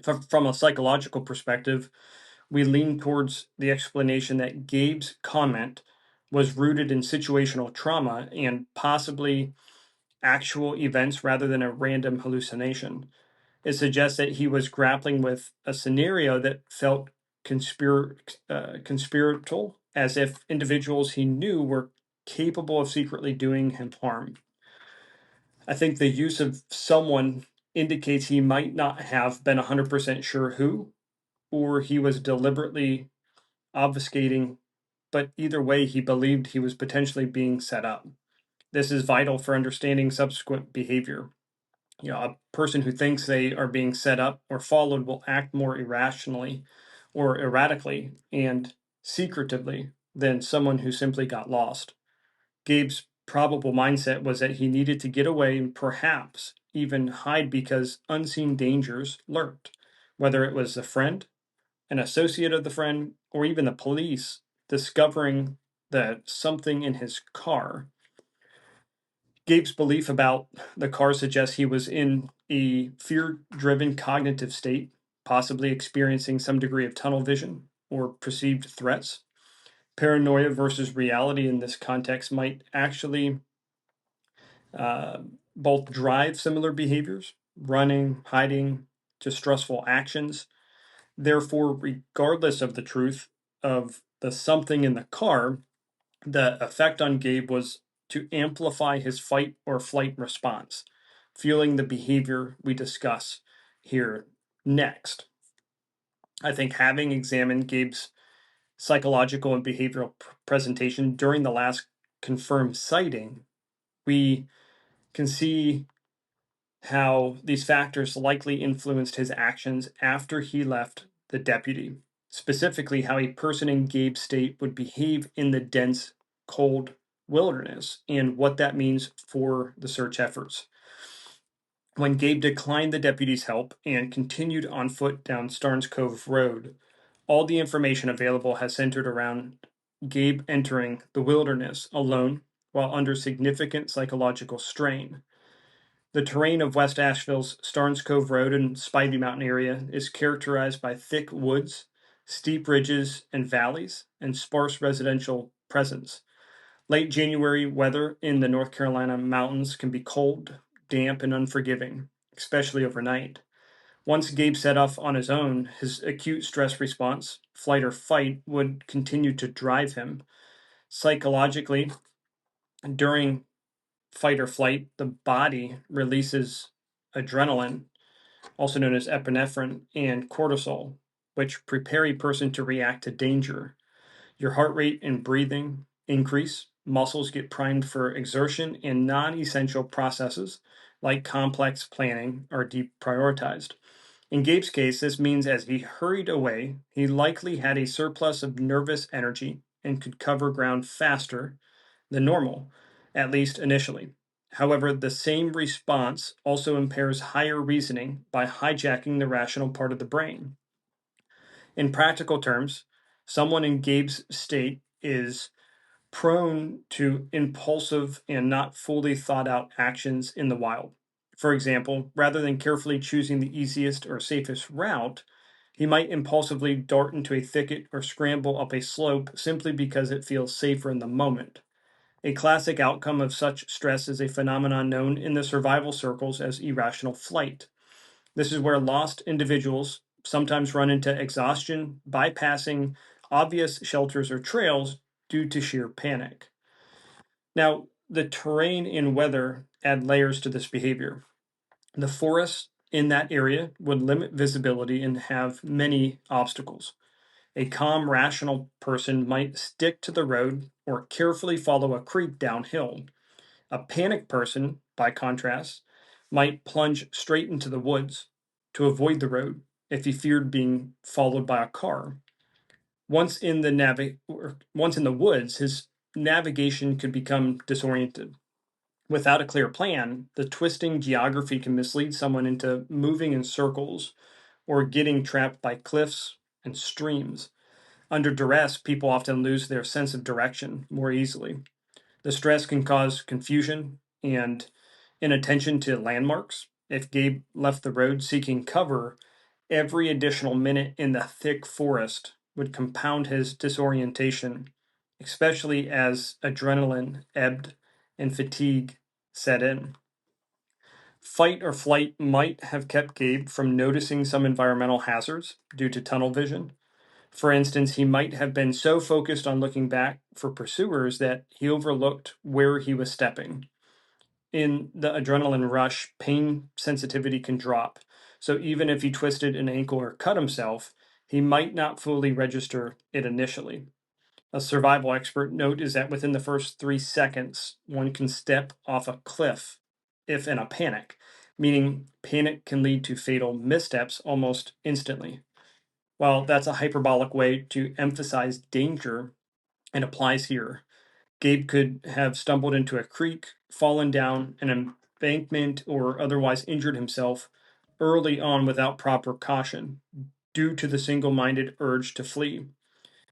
From a psychological perspective, we lean towards the explanation that Gabe's comment was rooted in situational trauma and possibly actual events rather than a random hallucination. It suggests that he was grappling with a scenario that felt conspiratorial, as if individuals he knew were capable of secretly doing him harm. I think the use of someone indicates he might not have been 100% sure who, or he was deliberately obfuscating, but either way, he believed he was potentially being set up. This is vital for understanding subsequent behavior. A person who thinks they are being set up or followed will act more irrationally or erratically and secretively than someone who simply got lost. Gabe's probable mindset was that he needed to get away and perhaps even hide because unseen dangers lurked, whether it was a friend, an associate of the friend, or even the police discovering that something in his car. Gabe's belief about the car suggests he was in a fear-driven cognitive state, possibly experiencing some degree of tunnel vision or perceived threats. Paranoia versus reality in this context might actually both drive similar behaviors, running, hiding, distrustful actions. Therefore, regardless of the truth of the something in the car, the effect on Gabe was to amplify his fight or flight response, fueling the behavior we discuss here next. I think having examined Gabe's psychological and behavioral presentation during the last confirmed sighting, we can see how these factors likely influenced his actions after he left the deputy, specifically how a person in Gabe's state would behave in the dense, cold wilderness and what that means for the search efforts. When Gabe declined the deputy's help and continued on foot down Starnes Cove Road, all the information available has centered around Gabe entering the wilderness alone while under significant psychological strain. The terrain of West Asheville's Starnes Cove Road and Spivey Mountain area is characterized by thick woods, steep ridges and valleys, and sparse residential presence. Late January weather in the North Carolina mountains can be cold, damp, and unforgiving, especially overnight. Once Gabe set off on his own, his acute stress response, flight or fight, would continue to drive him. Psychologically, during fight or flight, the body releases adrenaline, also known as epinephrine, and cortisol, which prepare a person to react to danger. Your heart rate and breathing increase, muscles get primed for exertion, and non essential processes like complex planning are deprioritized. In Gabe's case, this means as he hurried away, he likely had a surplus of nervous energy and could cover ground faster than normal, at least initially. However, the same response also impairs higher reasoning by hijacking the rational part of the brain. In practical terms, someone in Gabe's state is prone to impulsive and not fully thought out actions in the wild. For example, rather than carefully choosing the easiest or safest route, he might impulsively dart into a thicket or scramble up a slope simply because it feels safer in the moment. A classic outcome of such stress is a phenomenon known in the survival circles as irrational flight. This is where lost individuals sometimes run into exhaustion, bypassing obvious shelters or trails due to sheer panic. Now, the terrain and weather add layers to this behavior. The forest in that area would limit visibility and have many obstacles. A calm, rational person might stick to the road or carefully follow a creek downhill. A panicked person, by contrast, might plunge straight into the woods to avoid the road if he feared being followed by a car. Once in the woods, his navigation could become disoriented. Without a clear plan, the twisting geography can mislead someone into moving in circles or getting trapped by cliffs and streams. Under duress, people often lose their sense of direction more easily. The stress can cause confusion and inattention to landmarks. If Gabe left the road seeking cover, every additional minute in the thick forest would compound his disorientation, especially as adrenaline ebbed and fatigue set in. Fight or flight might have kept Gabe from noticing some environmental hazards due to tunnel vision. For instance, he might have been so focused on looking back for pursuers that he overlooked where he was stepping. In the adrenaline rush, pain sensitivity can drop. So even if he twisted an ankle or cut himself, he might not fully register it initially. A survival expert note is that within the first 3 seconds, one can step off a cliff if in a panic, meaning panic can lead to fatal missteps almost instantly. While that's a hyperbolic way to emphasize danger, it applies here. Gabe could have stumbled into a creek, fallen down an embankment, or otherwise injured himself early on without proper caution due to the single minded urge to flee.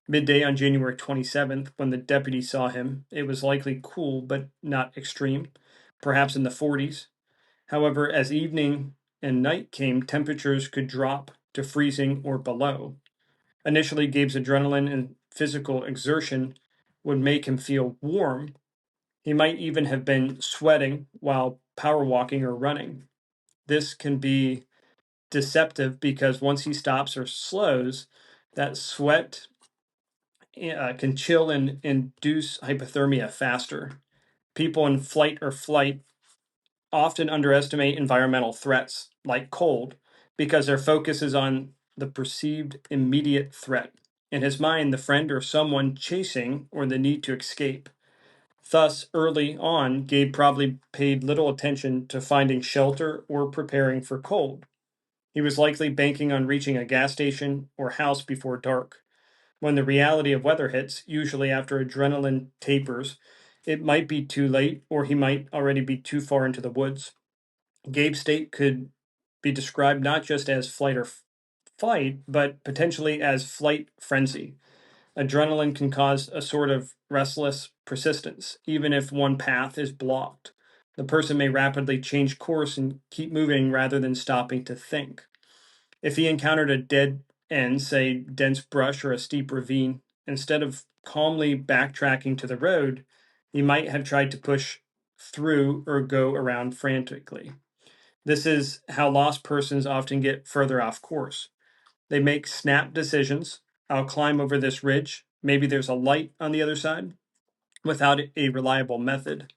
Midday on January 27th, when the deputy saw him, it was likely cool but not extreme, perhaps in the 40s. However, as evening and night came, temperatures could drop to freezing or below. Initially, Gabe's adrenaline and physical exertion would make him feel warm. He might even have been sweating while power walking or running. This can be deceptive because once he stops or slows, that sweat can chill and induce hypothermia faster. People in flight or flight often underestimate environmental threats like cold because their focus is on the perceived immediate threat. In his mind, the friend or someone chasing or the need to escape. Thus, early on, Gabe probably paid little attention to finding shelter or preparing for cold. He was likely banking on reaching a gas station or house before dark. When the reality of weather hits, usually after adrenaline tapers, it might be too late or he might already be too far into the woods. Gabe's state could be described not just as flight or fight, but potentially as flight frenzy. Adrenaline can cause a sort of restless persistence, even if one path is blocked. The person may rapidly change course and keep moving rather than stopping to think. If he encountered a dead end, say dense brush or a steep ravine, instead of calmly backtracking to the road, he might have tried to push through or go around frantically. This is how lost persons often get further off course. They make snap decisions. I'll climb over this ridge. Maybe there's a light on the other side, without a reliable method.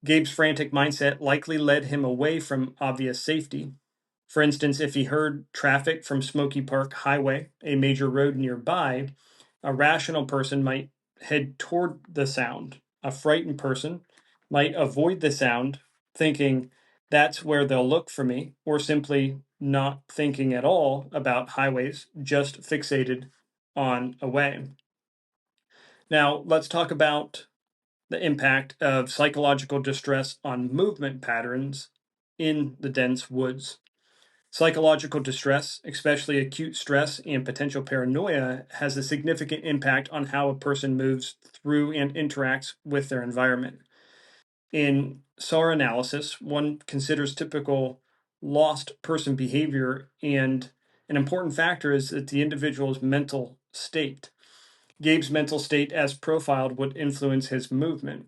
Gabe's frantic mindset likely led him away from obvious safety. For instance, if he heard traffic from Smoky Park Highway, a major road nearby, a rational person might head toward the sound. A frightened person might avoid the sound, thinking that's where they'll look for me, or simply not thinking at all about highways, just fixated on a way. Now, let's talk about the impact of psychological distress on movement patterns in the dense woods. Psychological distress, especially acute stress and potential paranoia, has a significant impact on how a person moves through and interacts with their environment. In SAR analysis, one considers typical lost person behavior, and an important factor is that the individual's mental state. Gabe's mental state, as profiled, would influence his movement.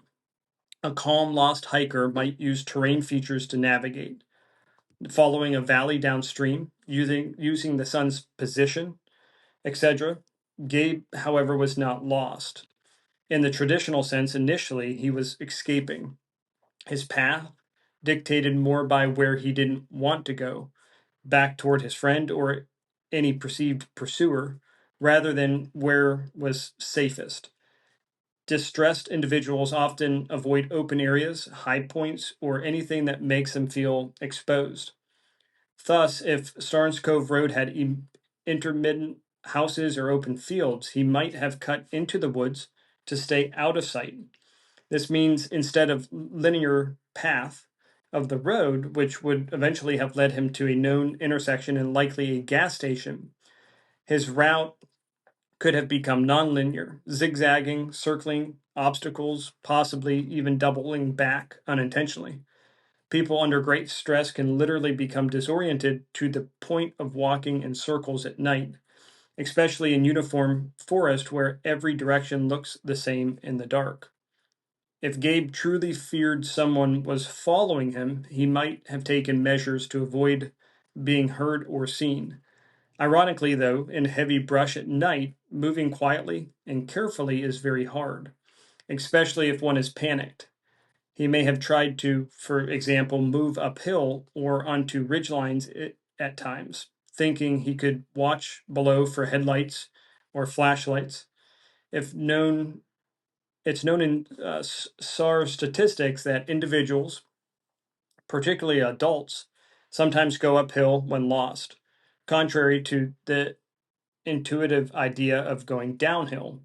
A calm, lost hiker might use terrain features to navigate, following a valley downstream, using the sun's position, etc. Gabe, however, was not lost. In the traditional sense, initially, he was escaping. His path dictated more by where he didn't want to go, back toward his friend or any perceived pursuer, rather than where was safest. Distressed individuals often avoid open areas, high points, or anything that makes them feel exposed. Thus, if Starnes Cove Road had intermittent houses or open fields, he might have cut into the woods to stay out of sight. This means instead of linear path of the road, which would eventually have led him to a known intersection and likely a gas station, his route could have become nonlinear, zigzagging, circling obstacles, possibly even doubling back unintentionally. People under great stress can literally become disoriented to the point of walking in circles at night, especially in uniform forest where every direction looks the same in the dark. If Gabe truly feared someone was following him, he might have taken measures to avoid being heard or seen. Ironically, though, in heavy brush at night, moving quietly and carefully is very hard, especially if one is panicked. He may have tried to, for example, move uphill or onto ridgelines at times, thinking he could watch below for headlights or flashlights. If known, it's known in SAR statistics that individuals, particularly adults, sometimes go uphill when lost, contrary to the intuitive idea of going downhill.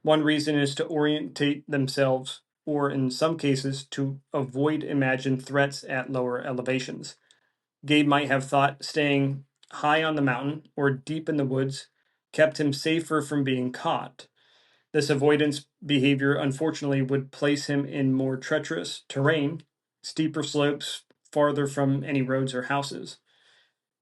One reason is to orientate themselves, or in some cases, to avoid imagined threats at lower elevations. Gabe might have thought staying high on the mountain or deep in the woods kept him safer from being caught. This avoidance behavior, unfortunately, would place him in more treacherous terrain, steeper slopes, farther from any roads or houses.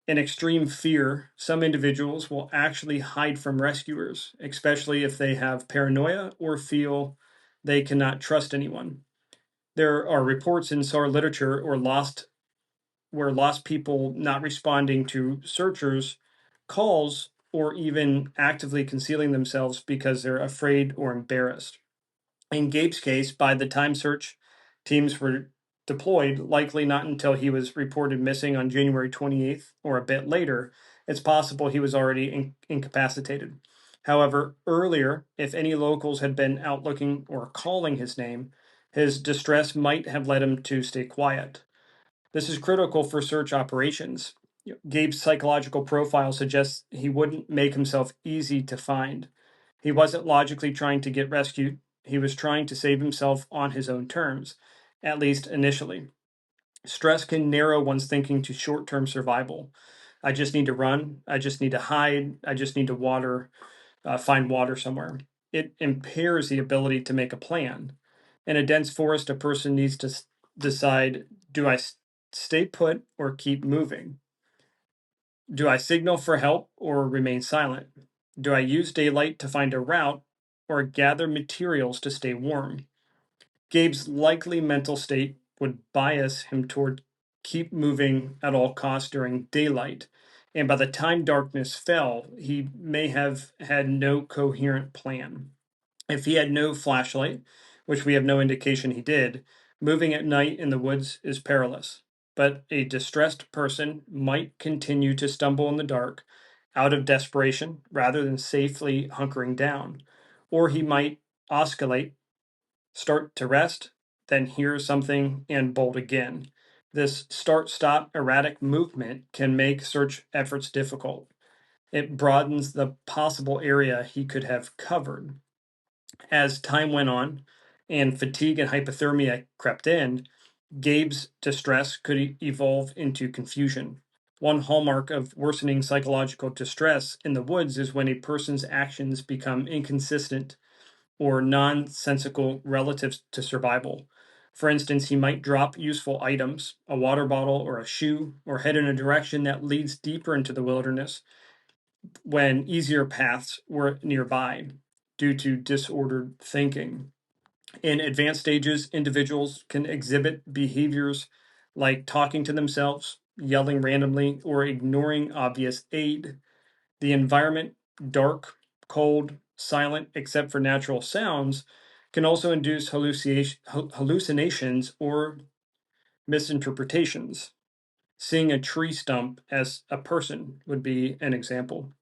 In extreme fear, some individuals will actually hide from rescuers, especially if they have paranoia or feel they cannot trust anyone. There are reports in SAR literature where lost people not responding to searchers' calls or even actively concealing themselves because they're afraid or embarrassed. In Gabe's case, by the time search teams were deployed, likely not until he was reported missing on January 28th or a bit later, it's possible he was already incapacitated. However, earlier, if any locals had been out looking or calling his name, his distress might have led him to stay quiet. This is critical for search operations. Gabe's psychological profile suggests he wouldn't make himself easy to find. He wasn't logically trying to get rescued. He was trying to save himself on his own terms, at least initially. Stress can narrow one's thinking to short term survival. I just need to run. I just need to hide. I just need to find water somewhere. It impairs the ability to make a plan. In a dense forest, a person needs to decide, do I stay put or keep moving? Do I signal for help or remain silent? Do I use daylight to find a route or gather materials to stay warm? Gabe's likely mental state would bias him toward keep moving at all costs during daylight, and by the time darkness fell, he may have had no coherent plan. If he had no flashlight, which we have no indication he did, moving at night in the woods is perilous. But a distressed person might continue to stumble in the dark out of desperation rather than safely hunkering down. Or he might oscillate, start to rest, then hear something and bolt again. This start stop erratic movement can make search efforts difficult. It broadens the possible area he could have covered. As time went on and fatigue and hypothermia crept in, Gabe's distress could evolve into confusion. One hallmark of worsening psychological distress in the woods is when a person's actions become inconsistent or nonsensical relative to survival. For instance, he might drop useful items, a water bottle or a shoe, or head in a direction that leads deeper into the wilderness when easier paths were nearby due to disordered thinking. In advanced stages, individuals can exhibit behaviors like talking to themselves, yelling randomly, or ignoring obvious aid. The environment, dark, cold, silent except for natural sounds, can also induce hallucinations or misinterpretations. Seeing a tree stump as a person would be an example.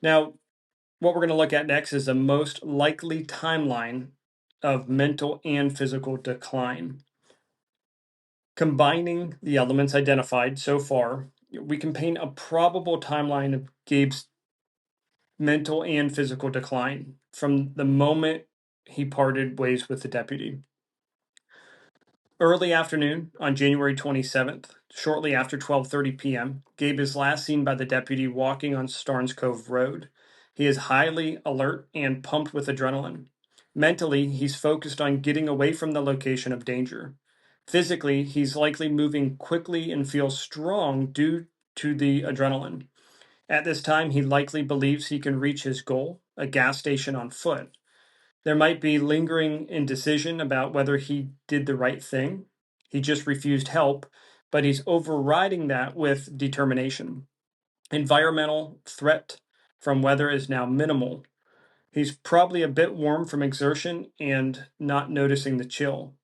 Now, what we're going to look at next is the most likely timeline of mental and physical decline. Combining the elements identified so far, we can paint a probable timeline of Gabe's mental and physical decline from the moment he parted ways with the deputy. Early afternoon on January 27th, shortly after 12:30 p.m., Gabe is last seen by the deputy walking on Starnes Cove Road. He is highly alert and pumped with adrenaline. Mentally, he's focused on getting away from the location of danger. Physically, he's likely moving quickly and feels strong due to the adrenaline. At this time, he likely believes he can reach his goal, a gas station, on foot. There might be lingering indecision about whether he did the right thing. He just refused help, but he's overriding that with determination. Environmental threat from weather is now minimal. He's probably a bit warm from exertion and not noticing the chill.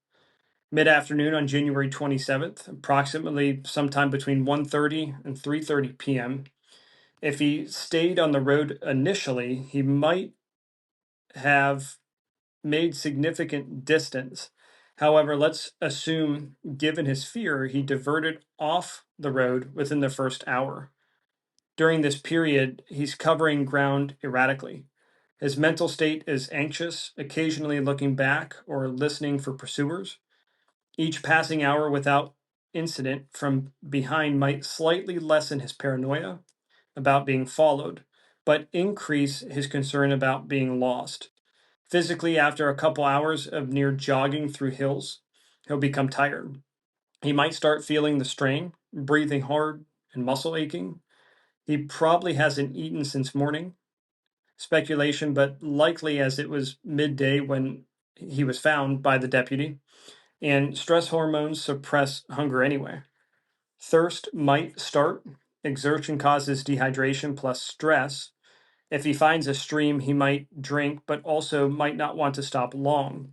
Mid-afternoon on January 27th, approximately sometime between 1:30 and 3:30 p.m. If he stayed on the road initially, he might have made significant distance. However, let's assume, given his fear, he diverted off the road within the first hour. During this period, he's covering ground erratically. His mental state is anxious, occasionally looking back or listening for pursuers. Each passing hour without incident from behind might slightly lessen his paranoia about being followed, but increase his concern about being lost. Physically, after a couple hours of near jogging through hills, he'll become tired. He might start feeling the strain, breathing hard, and muscle aching. He probably hasn't eaten since morning. Speculation, but likely as it was midday when he was found by the deputy, and stress hormones suppress hunger anyway. Thirst might start. Exertion causes dehydration plus stress. If he finds a stream, he might drink, but also might not want to stop long.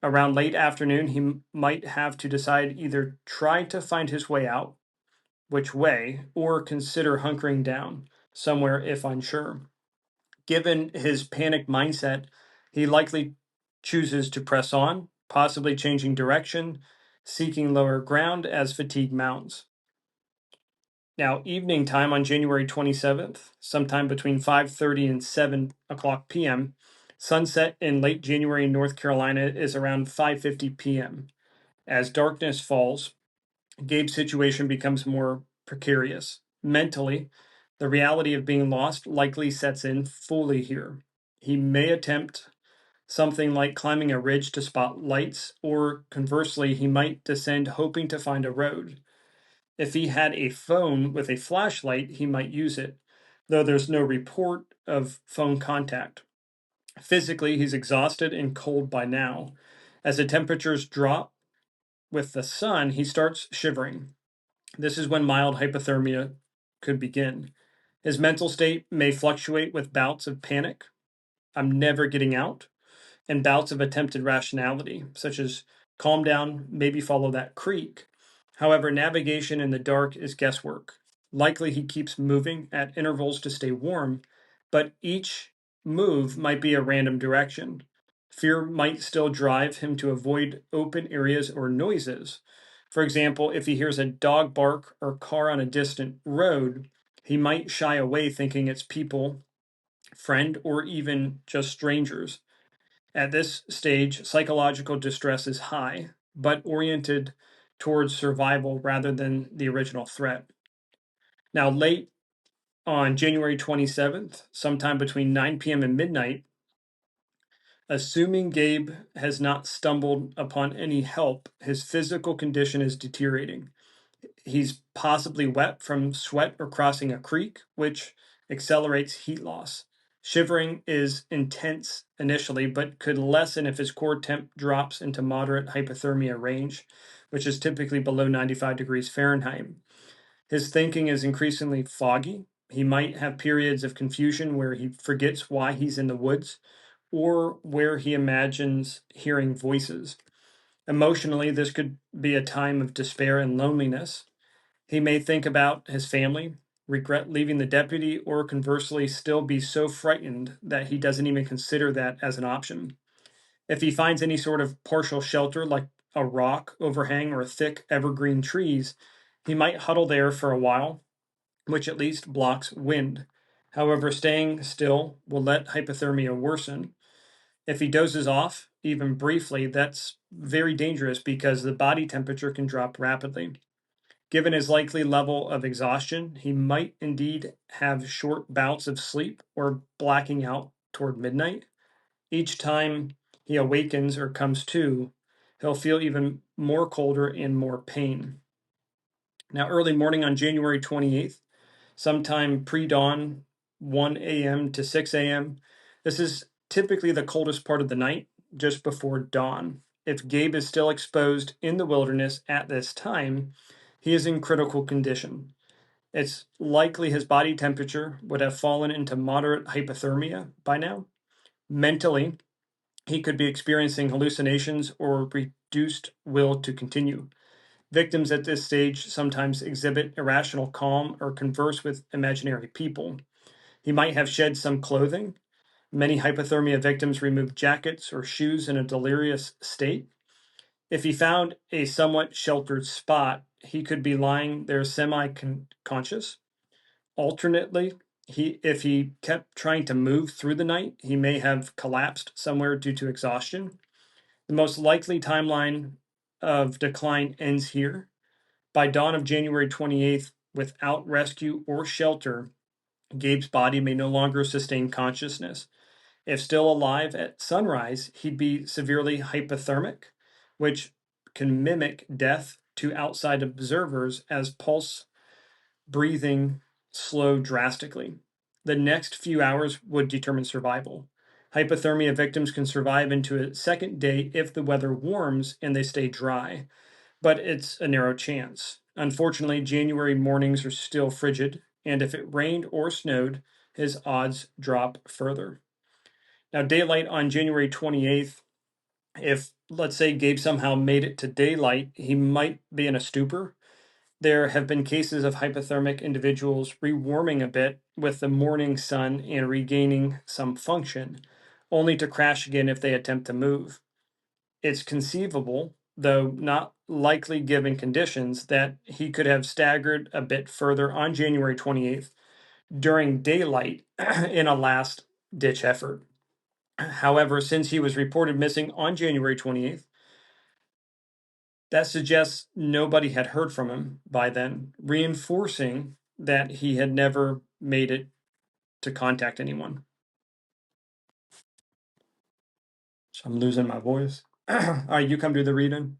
Around late afternoon, he might have to decide either try to find his way out, which way, or consider hunkering down somewhere if unsure. Given his panic mindset, he likely chooses to press on, possibly changing direction, seeking lower ground as fatigue mounts. Now, evening time on January 27th, sometime between 5:30 and 7 o'clock p.m., sunset in late January in North Carolina is around 5:50 p.m. As darkness falls, Gabe's situation becomes more precarious. Mentally, the reality of being lost likely sets in fully here. He may attempt something like climbing a ridge to spot lights, or conversely, he might descend hoping to find a road. If he had a phone with a flashlight, he might use it, though there's no report of phone contact. Physically, he's exhausted and cold by now. As the temperatures drop with the sun, he starts shivering. This is when mild hypothermia could begin. His mental state may fluctuate with bouts of panic, I'm never getting out, and bouts of attempted rationality, such as calm down, maybe follow that creek. However, navigation in the dark is guesswork. Likely he keeps moving at intervals to stay warm, but each move might be a random direction. Fear might still drive him to avoid open areas or noises. For example, if he hears a dog bark or car on a distant road, he might shy away thinking it's people, friend, or even just strangers. At this stage, psychological distress is high, but oriented towards survival rather than the original threat. Now, late on January 27th, sometime between 9 p.m. and midnight, assuming Gabe has not stumbled upon any help, his physical condition is deteriorating. He's possibly wet from sweat or crossing a creek, which accelerates heat loss. Shivering is intense initially, but could lessen if his core temp drops into moderate hypothermia range, which is typically below 95 degrees Fahrenheit. His thinking is increasingly foggy. He might have periods of confusion where he forgets why he's in the woods or where he imagines hearing voices. Emotionally, this could be a time of despair and loneliness. He may think about his family, regret leaving the deputy, or conversely, still be so frightened that he doesn't even consider that as an option. If he finds any sort of partial shelter, like a rock overhang or thick evergreen trees, he might huddle there for a while, which at least blocks wind. However, staying still will let hypothermia worsen. If he dozes off, even briefly, that's very dangerous because the body temperature can drop rapidly. Given his likely level of exhaustion, he might indeed have short bouts of sleep or blacking out toward midnight. Each time he awakens or comes to, he'll feel even more colder and more pain. Now, early morning on January 28th, sometime pre dawn, 1 a.m. to 6 a.m., this is typically the coldest part of the night, just before dawn. If Gabe is still exposed in the wilderness at this time, he is in critical condition. It's likely his body temperature would have fallen into moderate hypothermia by now. Mentally, he could be experiencing hallucinations or reduced will to continue. Victims at this stage sometimes exhibit irrational calm or converse with imaginary people. He might have shed some clothing. Many hypothermia victims remove jackets or shoes in a delirious state. If he found a somewhat sheltered spot, he could be lying there semi-conscious. Alternately, if he kept trying to move through the night, he may have collapsed somewhere due to exhaustion. The most likely timeline of decline ends here. By dawn of January 28th, without rescue or shelter, Gabe's body may no longer sustain consciousness. If still alive at sunrise, he'd be severely hypothermic, which can mimic death to outside observers as pulse breathing slow drastically. The next few hours would determine survival. Hypothermia victims can survive into a second day if the weather warms and they stay dry, but it's a narrow chance. Unfortunately, January mornings are still frigid, and if it rained or snowed, his odds drop further. Now, daylight on January 28th, if let's say Gabe somehow made it to daylight, he might be in a stupor. There have been cases of hypothermic individuals rewarming a bit with the morning sun and regaining some function, only to crash again if they attempt to move. It's conceivable, though not likely given conditions, that he could have staggered a bit further on January 28th during daylight in a last ditch effort. However, since he was reported missing on January 28th, that suggests nobody had heard from him by then, reinforcing that he had never made it to contact anyone. So I'm losing my voice. All right, you come do the reading.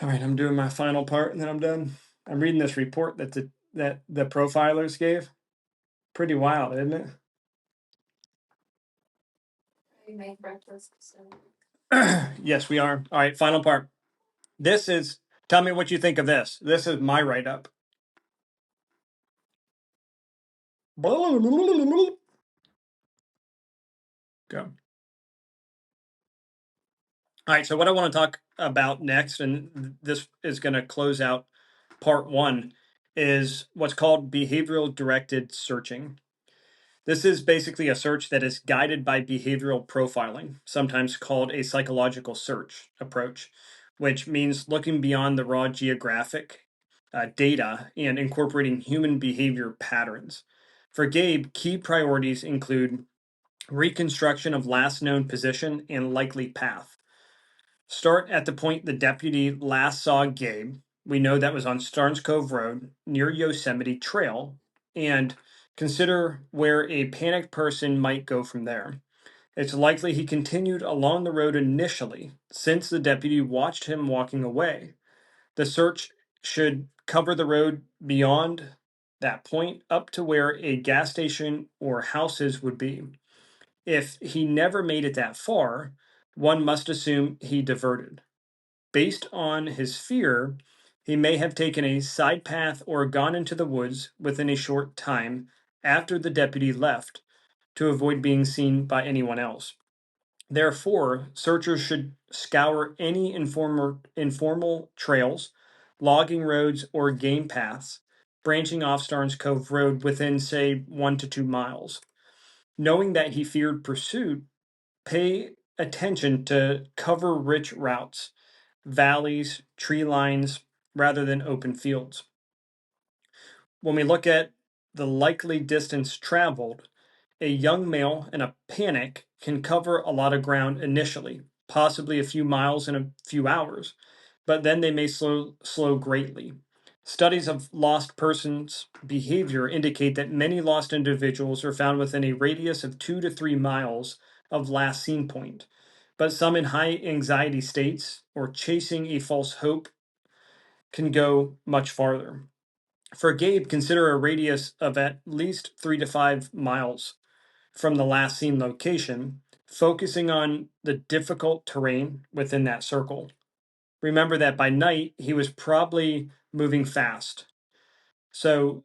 All right, I'm doing my final part and then I'm done. I'm reading this report that the profilers gave. Pretty wild, isn't it? You make breakfast. So. Yes, we are. All right, final part. This is, tell me what you think of this. This is my write-up. Go. All right, so what I want to talk about next, and this is going to close out part one, is what's called behavioral directed searching. This is basically a search that is guided by behavioral profiling, sometimes called a psychological search approach, which means looking beyond the raw geographic data and incorporating human behavior patterns. For Gabe, key priorities include reconstruction of last known position and likely path. Start at the point the deputy last saw Gabe. We know that was on Starnes Cove Road near Yosemite Trail, and consider where a panicked person might go from there. It's likely he continued along the road initially, since the deputy watched him walking away. The search should cover the road beyond that point up to where a gas station or houses would be. If he never made it that far, one must assume he diverted. Based on his fear, he may have taken a side path or gone into the woods within a short time after the deputy left to avoid being seen by anyone else. Therefore, searchers should scour any informal trails, logging roads, or game paths branching off Starnes Cove Road within, say, 1 to 2 miles. Knowing that he feared pursuit, pay attention to cover rich routes, valleys, tree lines, rather than open fields. When we look at the likely distance traveled, a young male in a panic can cover a lot of ground initially, possibly a few miles in a few hours, but then they may slow greatly. Studies of lost persons' behavior indicate that many lost individuals are found within a radius of 2 to 3 miles of last seen point, but some in high anxiety states or chasing a false hope can go much farther. For Gabe, consider a radius of at least 3 to 5 miles from the last seen location, focusing on the difficult terrain within that circle. Remember that by night, he was probably moving fast. So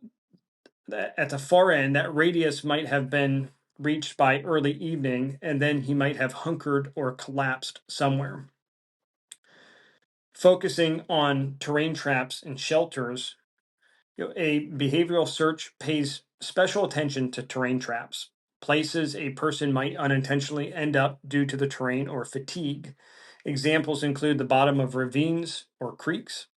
at the far end, that radius might have been reached by early evening, and then he might have hunkered or collapsed somewhere. Focusing on terrain traps and shelters, a behavioral search pays special attention to terrain traps, places a person might unintentionally end up due to the terrain or fatigue. Examples include the bottom of ravines or creeks.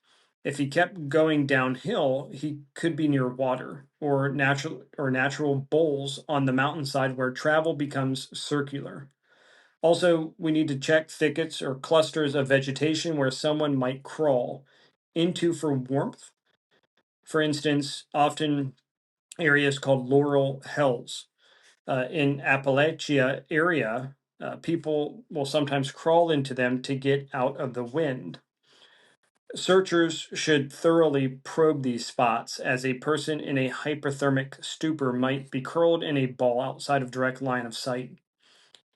If he kept going downhill, he could be near water or natural bowls on the mountainside where travel becomes circular. Also, we need to check thickets or clusters of vegetation where someone might crawl into for warmth. For instance, often areas called laurel hills. In Appalachia area, people will sometimes crawl into them to get out of the wind. Searchers should thoroughly probe these spots, as a person in a hypothermic stupor might be curled in a ball outside of direct line of sight.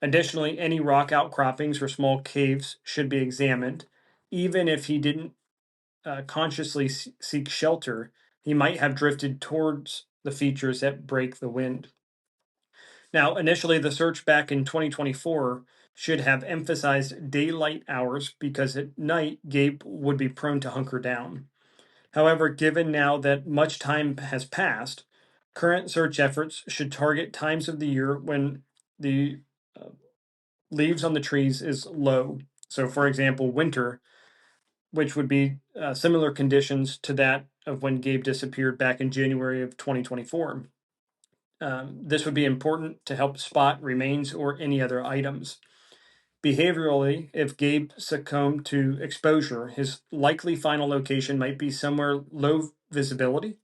Additionally, any rock outcroppings or small caves should be examined. Even if he didn't consciously seek shelter, he might have drifted towards the features that break the wind. Now, initially, the search back in 2024 should have emphasized daylight hours because at night, Gabe would be prone to hunker down. However, given now that much time has passed, current search efforts should target times of the year when the leaves on the trees is low. So, for example, winter, which would be similar conditions to that of when Gabe disappeared back in January of 2024. This would be important to help spot remains or any other items. Behaviorally, if Gabe succumbed to exposure, his likely final location might be somewhere low visibility.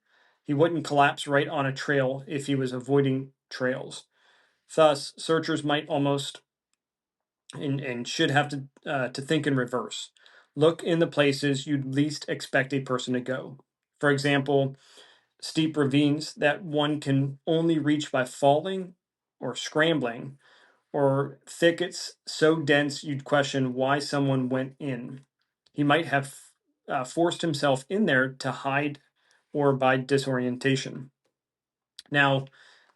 He wouldn't collapse right on a trail if he was avoiding trails. Thus, searchers might almost and should have to think in reverse. Look in the places you'd least expect a person to go. For example, steep ravines that one can only reach by falling or scrambling, or thickets so dense you'd question why someone went in. He might have forced himself in there to hide or by disorientation. Now,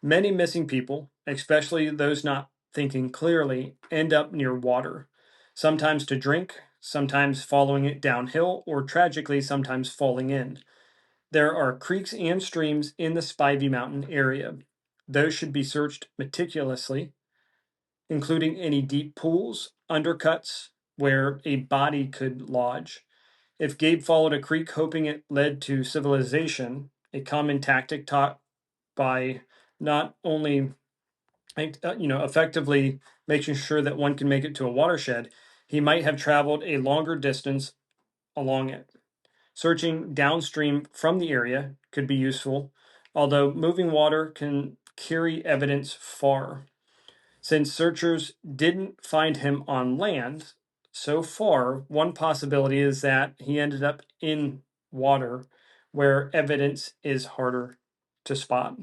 many missing people, especially those not thinking clearly, end up near water, sometimes to drink, sometimes following it downhill, or tragically, sometimes falling in. There are creeks and streams in the Spivey Mountain area. Those should be searched meticulously, including any deep pools, undercuts where a body could lodge. If Gabe followed a creek hoping it led to civilization, a common tactic taught by not only effectively making sure that one can make it to a watershed, he might have traveled a longer distance along it. Searching downstream from the area could be useful, although moving water can carry evidence far. Since searchers didn't find him on land so far, one possibility is that he ended up in water where evidence is harder to spot.